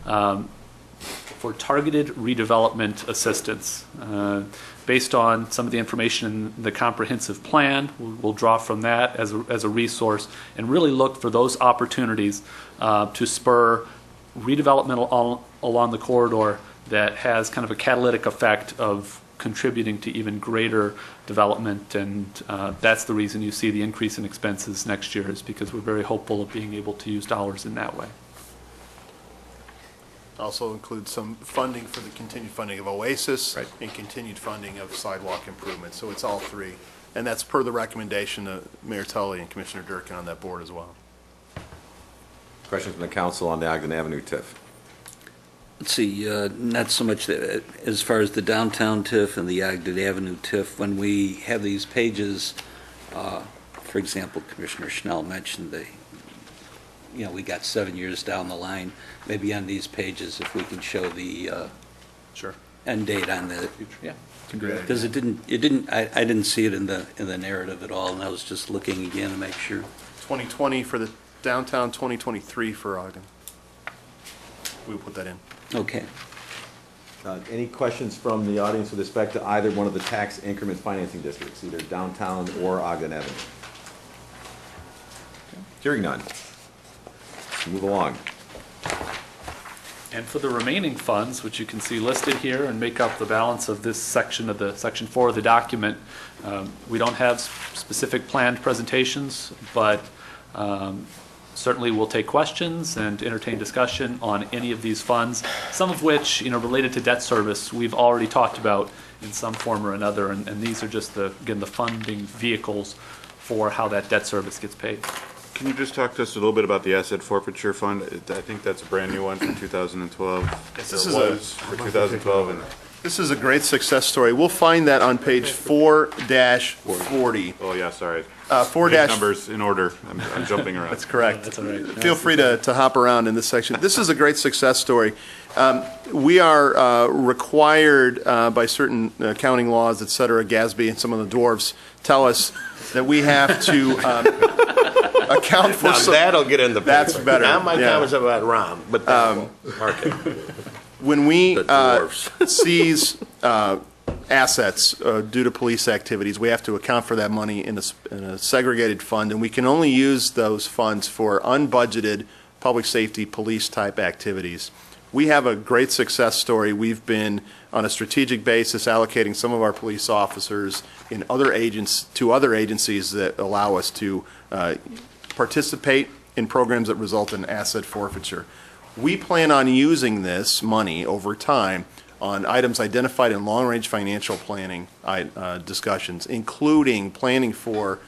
for targeted redevelopment assistance. Based on some of the information in the comprehensive plan, we'll draw from that as a resource and really look for those opportunities to spur redevelopment along the corridor that has kind of a catalytic effect of contributing to even greater development, and that's the reason you see the increase in expenses next year, is because we're very hopeful of being able to use dollars in that way. Also includes some funding for the continued funding of Oasis Right. and continued funding of sidewalk improvements. So it's all three. And that's per the recommendation of Mayor Tully and Commissioner Durkin on that board as well. Questions from the council on the Ogden Avenue TIF? Let's see, not so much as far as the downtown TIF and the Ogden Avenue TIF. When we have these pages, for example, Commissioner Schnell mentioned we got 7 years down the line. Maybe on these pages, if we can show the Sure. end date on the, Yeah. because I didn't see it in the narrative at all, and I was just looking again to make sure. 2020 for the downtown, 2023 for Ogden. We'll put that in. Okay. Any questions from the audience with respect to either one of the tax increment financing districts, either downtown or Ogden Avenue? Hearing none. Move along. And for the remaining funds, which you can see listed here and make up the balance of this section of the section 4 of the document, we don't have specific planned presentations, but certainly we'll take questions and entertain discussion on any of these funds, some of which, related to debt service, we've already talked about in some form or another, and these are just the funding vehicles for how that debt service gets paid. Can you just talk to us a little bit about the asset forfeiture fund? I think that's a brand new one for 2012. Yes, this Or is was for 2012. And This is a great success story. We'll find that on page 4-40. oh yeah, sorry. 4- Page numbers in order. I'm jumping around. That's correct. That's all right. Feel free to hop around in this section. This is a great success story. We are required by certain accounting laws, et cetera, GASB and some of the dwarves tell us that we have to account for Now, that'll get in the paper. That's better. Not my Yeah. comments about Rom, but that will. Mark it. When we The dwarfs. seize assets due to police activities, we have to account for that money in a segregated fund, and we can only use those funds for unbudgeted public safety police-type activities. We have a great success story. We've been, on a strategic basis, allocating some of our police officers to other agencies that allow us to participate in programs that result in asset forfeiture. We plan on using this money over time on items identified in long-range financial planning discussions, including planning for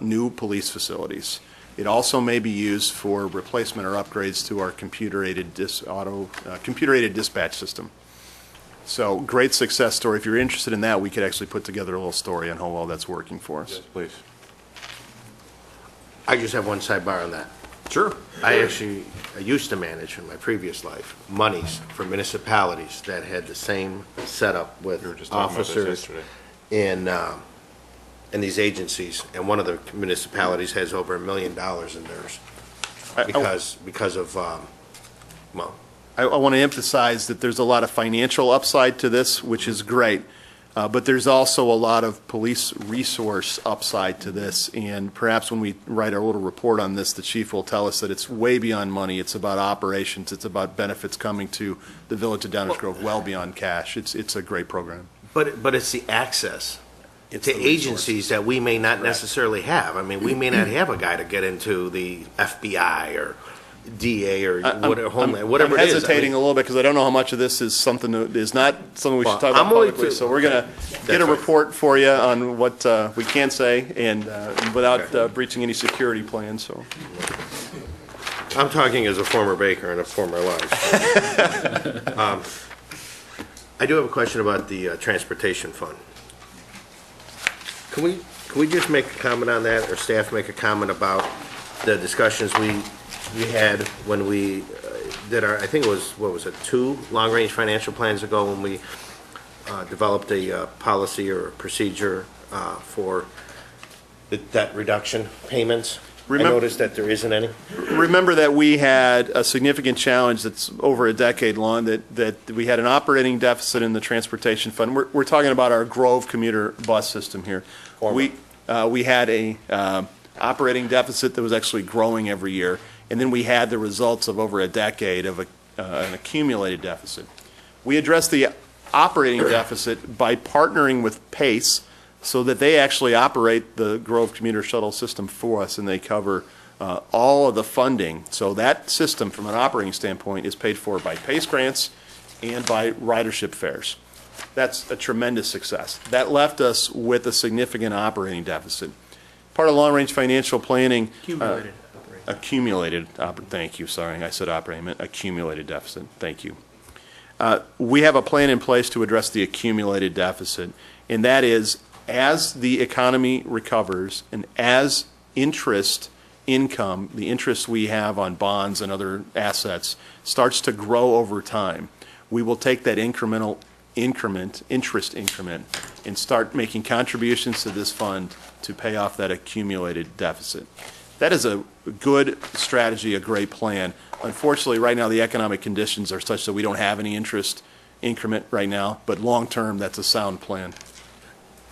new police facilities. It also may be used for replacement or upgrades to our computer-aided dispatch system. So, great success story. If you're interested in that, we could actually put together a little story on how well that's working for us. Yes, please. I just have one sidebar on that. Sure. I used to manage in my previous life monies for municipalities that had the same setup with We were just talking about this officers in these agencies, and one of the municipalities has over $1 million in theirs because of well. I want to emphasize that there's a lot of financial upside to this, which is great, but there's also a lot of police resource upside to this, and perhaps when we write our little report on this, the chief will tell us that it's way beyond money. It's about operations. It's about benefits coming to the village of Downers Grove well beyond cash. It's a great program. But it's the access It's to the resource. agencies that we may not necessarily have. I mean, we may not have a guy to get into the FBI or DA or Homeland, whatever it I'm is. hesitating a little bit because I don't know how much of this is something that is not something we should talk about publicly. So we're going to get a report for you on what we can say and without breaching any security plans. So I'm talking as a former baker in a former life. I do have a question about the transportation fund. Can we just make a comment on that, or staff make a comment about the discussions we had when we did our, I think it was, 2 long-range financial plans ago when we developed a policy or a procedure for the debt reduction payments? I noticed that there isn't any. remember that we had a significant challenge that's over a decade long, that we had an operating deficit in the transportation fund. We're talking about our Grove commuter bus system here. We had a operating deficit that was actually growing every year, and then we had the results of over a decade of an accumulated deficit. We addressed the operating deficit by partnering with PACE so that they actually operate the Grove commuter shuttle system for us, and they cover all of the funding. So that system, from an operating standpoint, is paid for by PACE grants and by ridership fares. That's a tremendous success. That left us with a significant operating deficit. Part of long-range financial planning. Accumulated. Thank you, sorry, I said operating, I meant accumulated deficit. Thank you. We have a plan in place to address the accumulated deficit, and that is, as the economy recovers and as interest income, the interest we have on bonds and other assets, starts to grow over time, we will take that interest increment, and start making contributions to this fund to pay off that accumulated deficit. That is a good strategy, a great plan. Unfortunately, right now the economic conditions are such that we don't have any interest increment right now, but long term, that's a sound plan.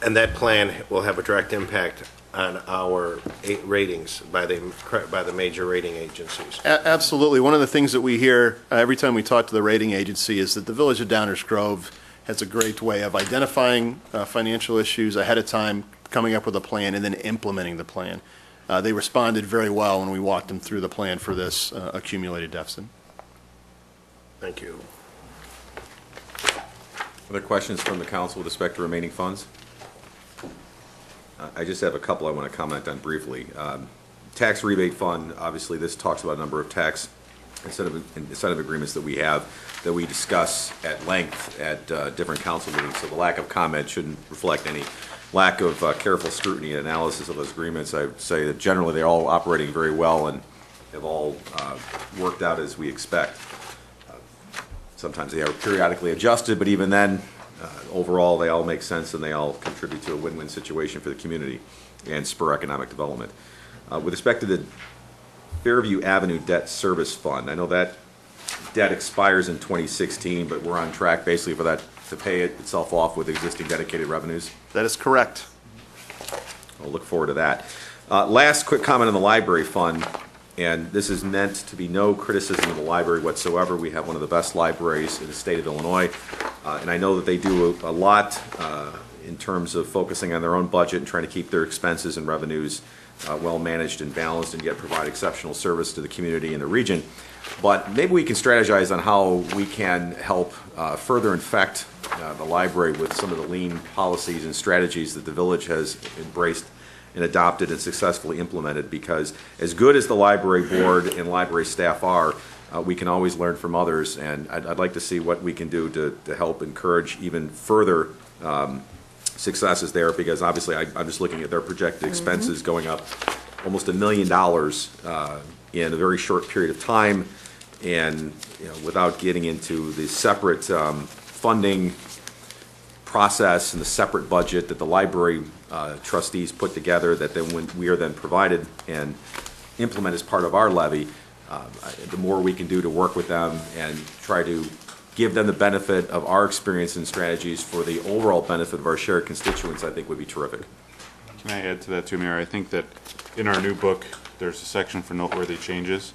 And that plan will have a direct impact on our ratings by the major rating agencies? Absolutely. One of the things that we hear every time we talk to the rating agency is that the Village of Downers Grove has a great way of identifying financial issues ahead of time, coming up with a plan, and then implementing the plan. They responded very well when we walked them through the plan for this accumulated deficit. Thank you. Other questions from the council with respect to remaining funds? I just have a couple I want to comment on briefly. Tax rebate fund, obviously this talks about a number of tax incentive agreements that we have that we discuss at length at different council meetings, so the lack of comment shouldn't reflect any lack of careful scrutiny and analysis of those agreements. I would say that generally they're all operating very well and have all worked out as we expect. Sometimes they are periodically adjusted, but even then, overall, they all make sense and they all contribute to a win-win situation for the community and spur economic development. With respect to the Fairview Avenue Debt Service Fund, I know that debt expires in 2016, but we're on track basically for that to pay itself off with existing dedicated revenues. That is correct. I'll look forward to that. Last quick comment on the library fund, and this is meant to be no criticism of the library whatsoever. We have one of the best libraries in the state of Illinois, and I know that they do a lot in terms of focusing on their own budget and trying to keep their expenses and revenues well managed and balanced and yet provide exceptional service to the community and the region. But maybe we can strategize on how we can help further infect the library with some of the lean policies and strategies that the village has embraced and adopted and successfully implemented, because as good as the library board and library staff are, we can always learn from others, and I'd like to see what we can do to help encourage even further successes there, because obviously I'm just looking at their projected expenses going up almost $1 million in a very short period of time, and without getting into the separate funding process and the separate budget that the library trustees put together that then we are then provided and implement as part of our levy, the more we can do to work with them and try to give them the benefit of our experience and strategies for the overall benefit of our shared constituents, I think would be terrific. Can I add to that too, Mayor? I think that in our new book, there's a section for noteworthy changes.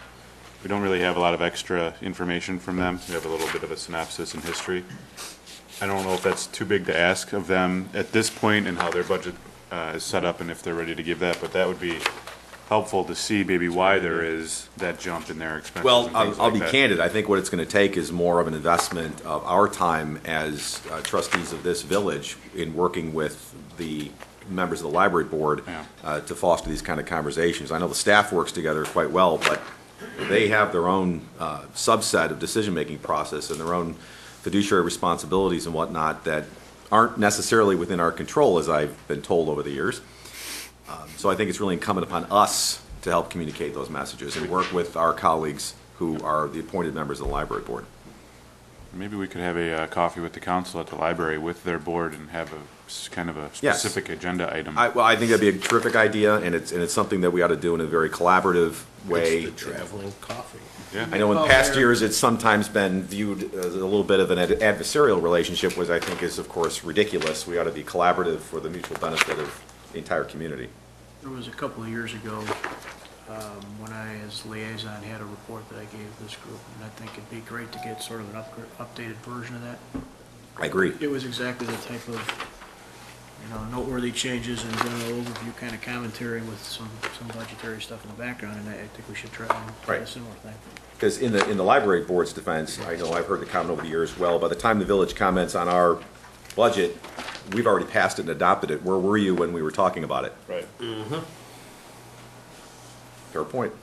We don't really have a lot of extra information from them. We have a little bit of a synopsis and history. I don't know if that's too big to ask of them at this point and how their budget is set up and if they're ready to give that, but that would be helpful to see maybe why there is that jump in their expenses. Well, I'll be candid. I think what it's going to take is more of an investment of our time as trustees of this village in working with the members of the library board to foster these kind of conversations. I know the staff works together quite well, but they have their own subset of decision-making process and their own fiduciary responsibilities and whatnot that aren't necessarily within our control, as I've been told over the years. So I think it's really incumbent upon us to help communicate those messages and work with our colleagues who are the appointed members of the library board. Maybe we could have a coffee with the council at the library with their board and have a kind of a specific agenda item. Well, I think that'd be a terrific idea, and it's something that we ought to do in a very collaborative way. It's the traveling coffee. Yeah. I know in past years it's sometimes been viewed as a little bit of an adversarial relationship, which I think is, of course, ridiculous. We ought to be collaborative for the mutual benefit of the entire community. There was a couple of years ago, when I, as liaison, had a report that I gave this group, and I think it'd be great to get sort of an updated version of that. I agree. It was exactly the type of, noteworthy changes and general overview kind of commentary with some budgetary stuff in the background, and I think we should try a similar thing. Because in the library board's defense, I know I've heard the comment over the years, well, by the time the village comments on our budget, we've already passed it and adopted it. Where were you when we were talking about it? Right. Fair point.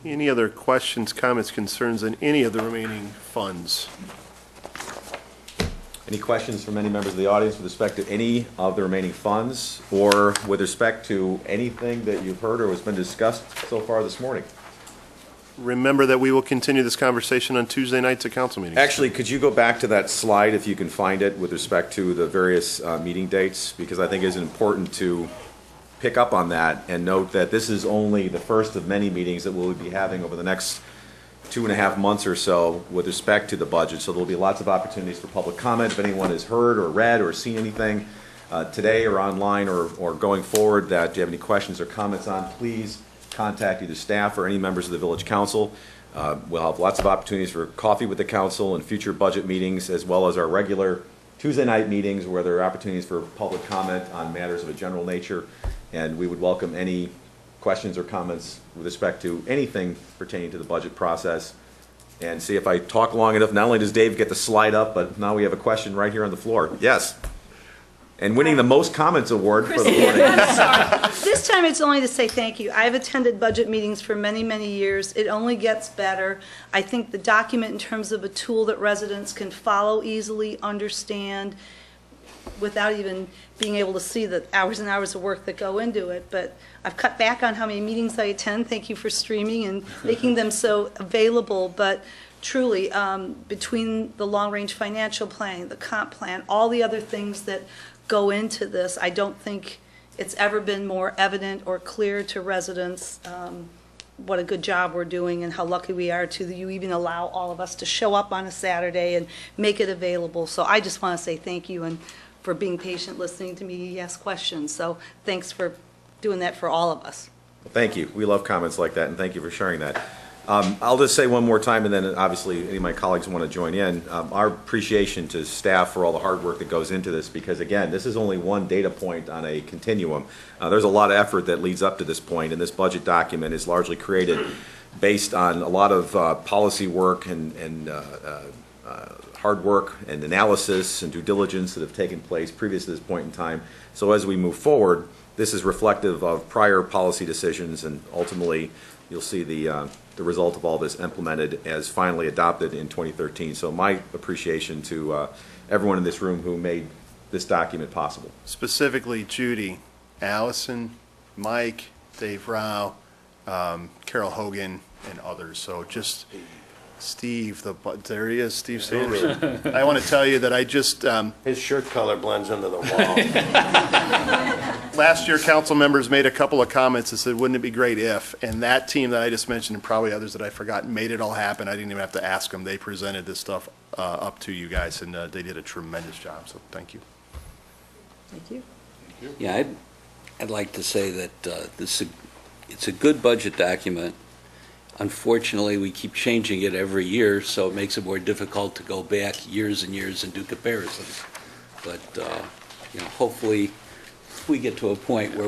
Any other questions, comments, concerns on any of the remaining funds? Any questions from any members of the audience with respect to any of the remaining funds or with respect to anything that you've heard or has been discussed so far this morning? Remember that we will continue this conversation on Tuesday nights at council meetings. Actually, could you go back to that slide if you can find it with respect to the various meeting dates? Because I think it's important to pick up on that and note that this is only the first of many meetings that we'll be having over the next 2.5 months or so with respect to the budget. So there'll be lots of opportunities for public comment if anyone has heard or read or seen anything. today or online or going forward that you have any questions or comments on, please contact either staff or any members of the village council. We'll have lots of opportunities for coffee with the council and future budget meetings, as well as our regular Tuesday night meetings where there are opportunities for public comment on matters of a general nature. And we would welcome any questions or comments with respect to anything pertaining to the budget process. And see if I talk long enough, not only does Dave get the slide up, but now we have a question right here on the floor. Yes. And winning the most comments award for the morning. This time it's only to say thank you. I've attended budget meetings for many, many years. It only gets better. I think the document in terms of a tool that residents can follow easily, understand, without even being able to see the hours and hours of work that go into it. But I've cut back on how many meetings I attend. Thank you for streaming and making them so available. But truly, between the long-range financial planning, the comp plan, all the other things that go into this, I don't think it's ever been more evident or clear to residents what a good job we're doing and how lucky we are to you even allow all of us to show up on a Saturday and make it available. So I just want to say thank you and for being patient, listening to me ask questions. So thanks for doing that for all of us. Thank you. We love comments like that, and thank you for sharing that. I'll just say one more time, and then obviously any of my colleagues want to join in. Our appreciation to staff for all the hard work that goes into this, because again, this is only one data point on a continuum. There's a lot of effort that leads up to this point, and this budget document is largely created based on a lot of policy work and hard work and analysis and due diligence that have taken place previous to this point in time. So as we move forward, this is reflective of prior policy decisions, and ultimately you'll see the result of all this implemented as finally adopted in 2013. So my appreciation to everyone in this room who made this document possible. Specifically Judy, Allison, Mike, Dave Rao, Carol Hogan, and others. So just Steve, there he is, Steve Sanders. I want to tell you that I just... His shirt color blends into the wall. Last year, council members made a couple of comments that said, wouldn't it be great if? And that team that I just mentioned, and probably others that I forgot, made it all happen. I didn't even have to ask them. They presented this stuff up to you guys, and they did a tremendous job, so thank you. Thank you. Yeah, I'd like to say that it's a good budget document. Unfortunately, we keep changing it every year, so it makes it more difficult to go back years and years and do comparisons. But hopefully, we get to a point where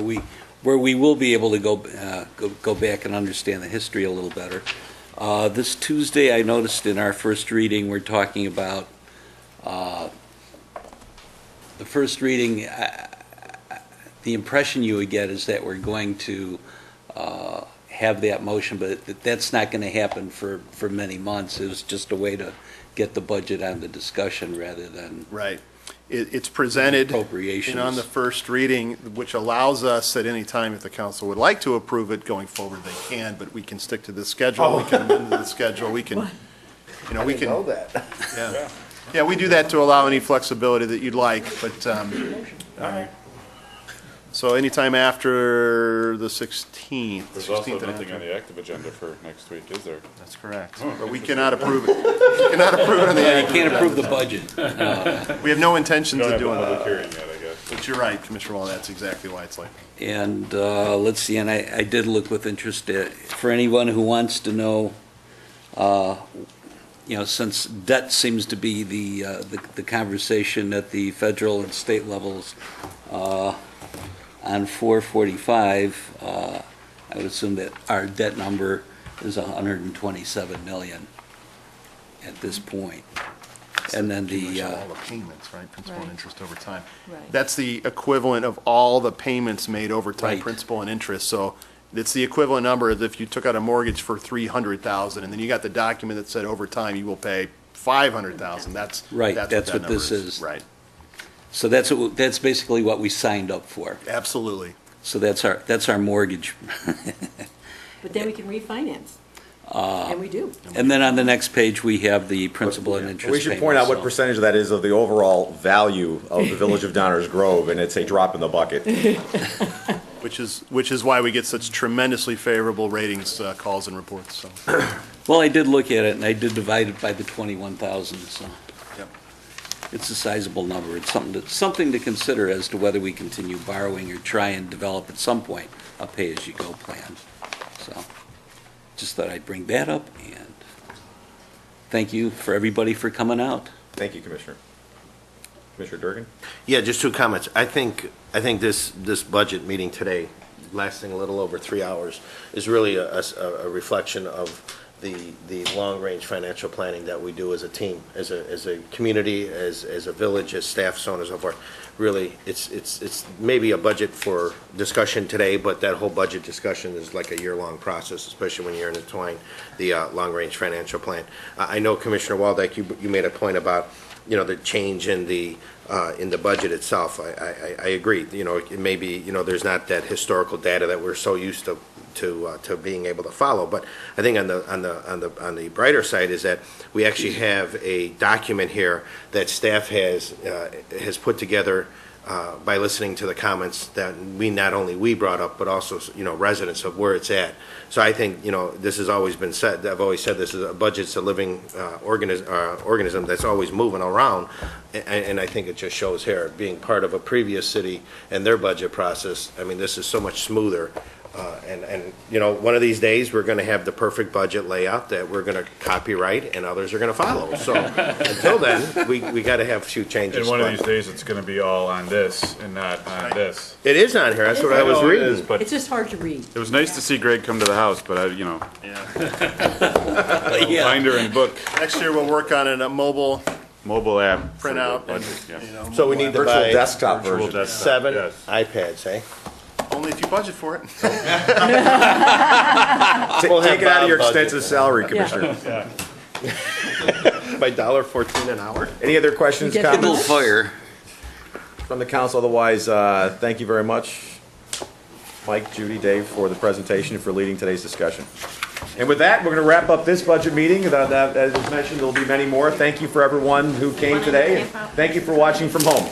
we will be able to go back and understand the history a little better. This Tuesday, I noticed in our first reading, we're talking about the first reading. The impression you would get is that we're going to have that motion, but that's not going to happen for many months. It was just a way to get the budget on the discussion rather than right. It's presented appropriations. on the first reading, which allows us at any time, if the council would like to approve it going forward, they can, but we can stick to the schedule. We can amend the schedule. We can, we can know that. Yeah, we do that to allow any flexibility that you'd like, but so anytime after the 16th. There's also nothing on the active agenda for next week, is there? That's correct. But we cannot approve it. We cannot approve it on the You can't approve the budget. We have no intentions Don't of have the doing public that. hearing yet, I guess. But you're right, Commissioner Wall, that's exactly why it's like. And let's see, and I did look with interest for anyone who wants to know, since debt seems to be the conversation at the federal and state levels, on 445, I would assume that our debt number is 127 million at this point. And then all the payments, right? Principal and interest over time. Right. That's the equivalent of all the payments made over time, Right. principal and interest. So it's the equivalent number as if you took out a mortgage for $300,000 and then you got the document that said over time you will pay $500,000. That's Right, That's that's what, what that this number is. Right. So that's basically what we signed up for. Absolutely. So that's our mortgage. But then we can refinance. And we do. And then on the next page, we have the principal and interest We should payments, point out what so- percentage of that is of the overall value of the Village of Downers Grove, and it's a drop in the bucket. Which is why we get such tremendously favorable ratings, calls and reports, so. Well, I did look at it, and I did divide it by the 21,000, so. Yep. it's a sizable number. It's something to consider as to whether we continue borrowing or try and develop at some point a pay-as-you-go plan. So, just thought I'd bring that up, and thank you for everybody for coming out. Thank you, Commissioner. Commissioner Durgan? Yeah, just two comments. I think this budget meeting today, lasting a little over 3 hours, is really a reflection of the long-range financial planning that we do as a team, as a community, as a village, as staff, so on and so forth. Really, it's maybe a budget for discussion today, but that whole budget discussion is like a year-long process, especially when you're intertwining the long-range financial plan. I know, Commissioner Waldeck, you made a point about, the change in the budget itself. I agree. It may be, there's not that historical data that we're so used to being able to follow. But I think on the brighter side is that we actually have a document here that staff has put together by listening to the comments that not only we brought up, but also residents of where it's at. So I think this has always been said. I've always said this is a budget's a living organism that's always moving around, and I think it just shows here being part of a previous city and their budget process. I mean, this is so much smoother. And one of these days we're going to have the perfect budget layout that we're going to copyright, and others are going to follow. So until then, we got to have a few changes. And one of these days, it's going to be all on this and not on this. It is on here. That's what I was reading. But It's just hard to read. it was nice to see Greg come to the house, but Yeah. binder and book, Next year, we'll work on a mobile mobile app. for the printout. budget, yes. So we need to Virtual buy desktop Virtual version. desktop, 7 yes. iPads, eh? Only if you budget for it. We'll have Take it out of your Bob budget. extensive salary, Commissioner. By $1.14 an hour. Any other questions, You get the comments Fire. from the council? Otherwise, thank you very much, Mike, Judy, Dave, for the presentation and for leading today's discussion. And with that, we're going to wrap up this budget meeting. As was mentioned, there will be many more. Thank you for everyone who came today, and thank you for watching from home.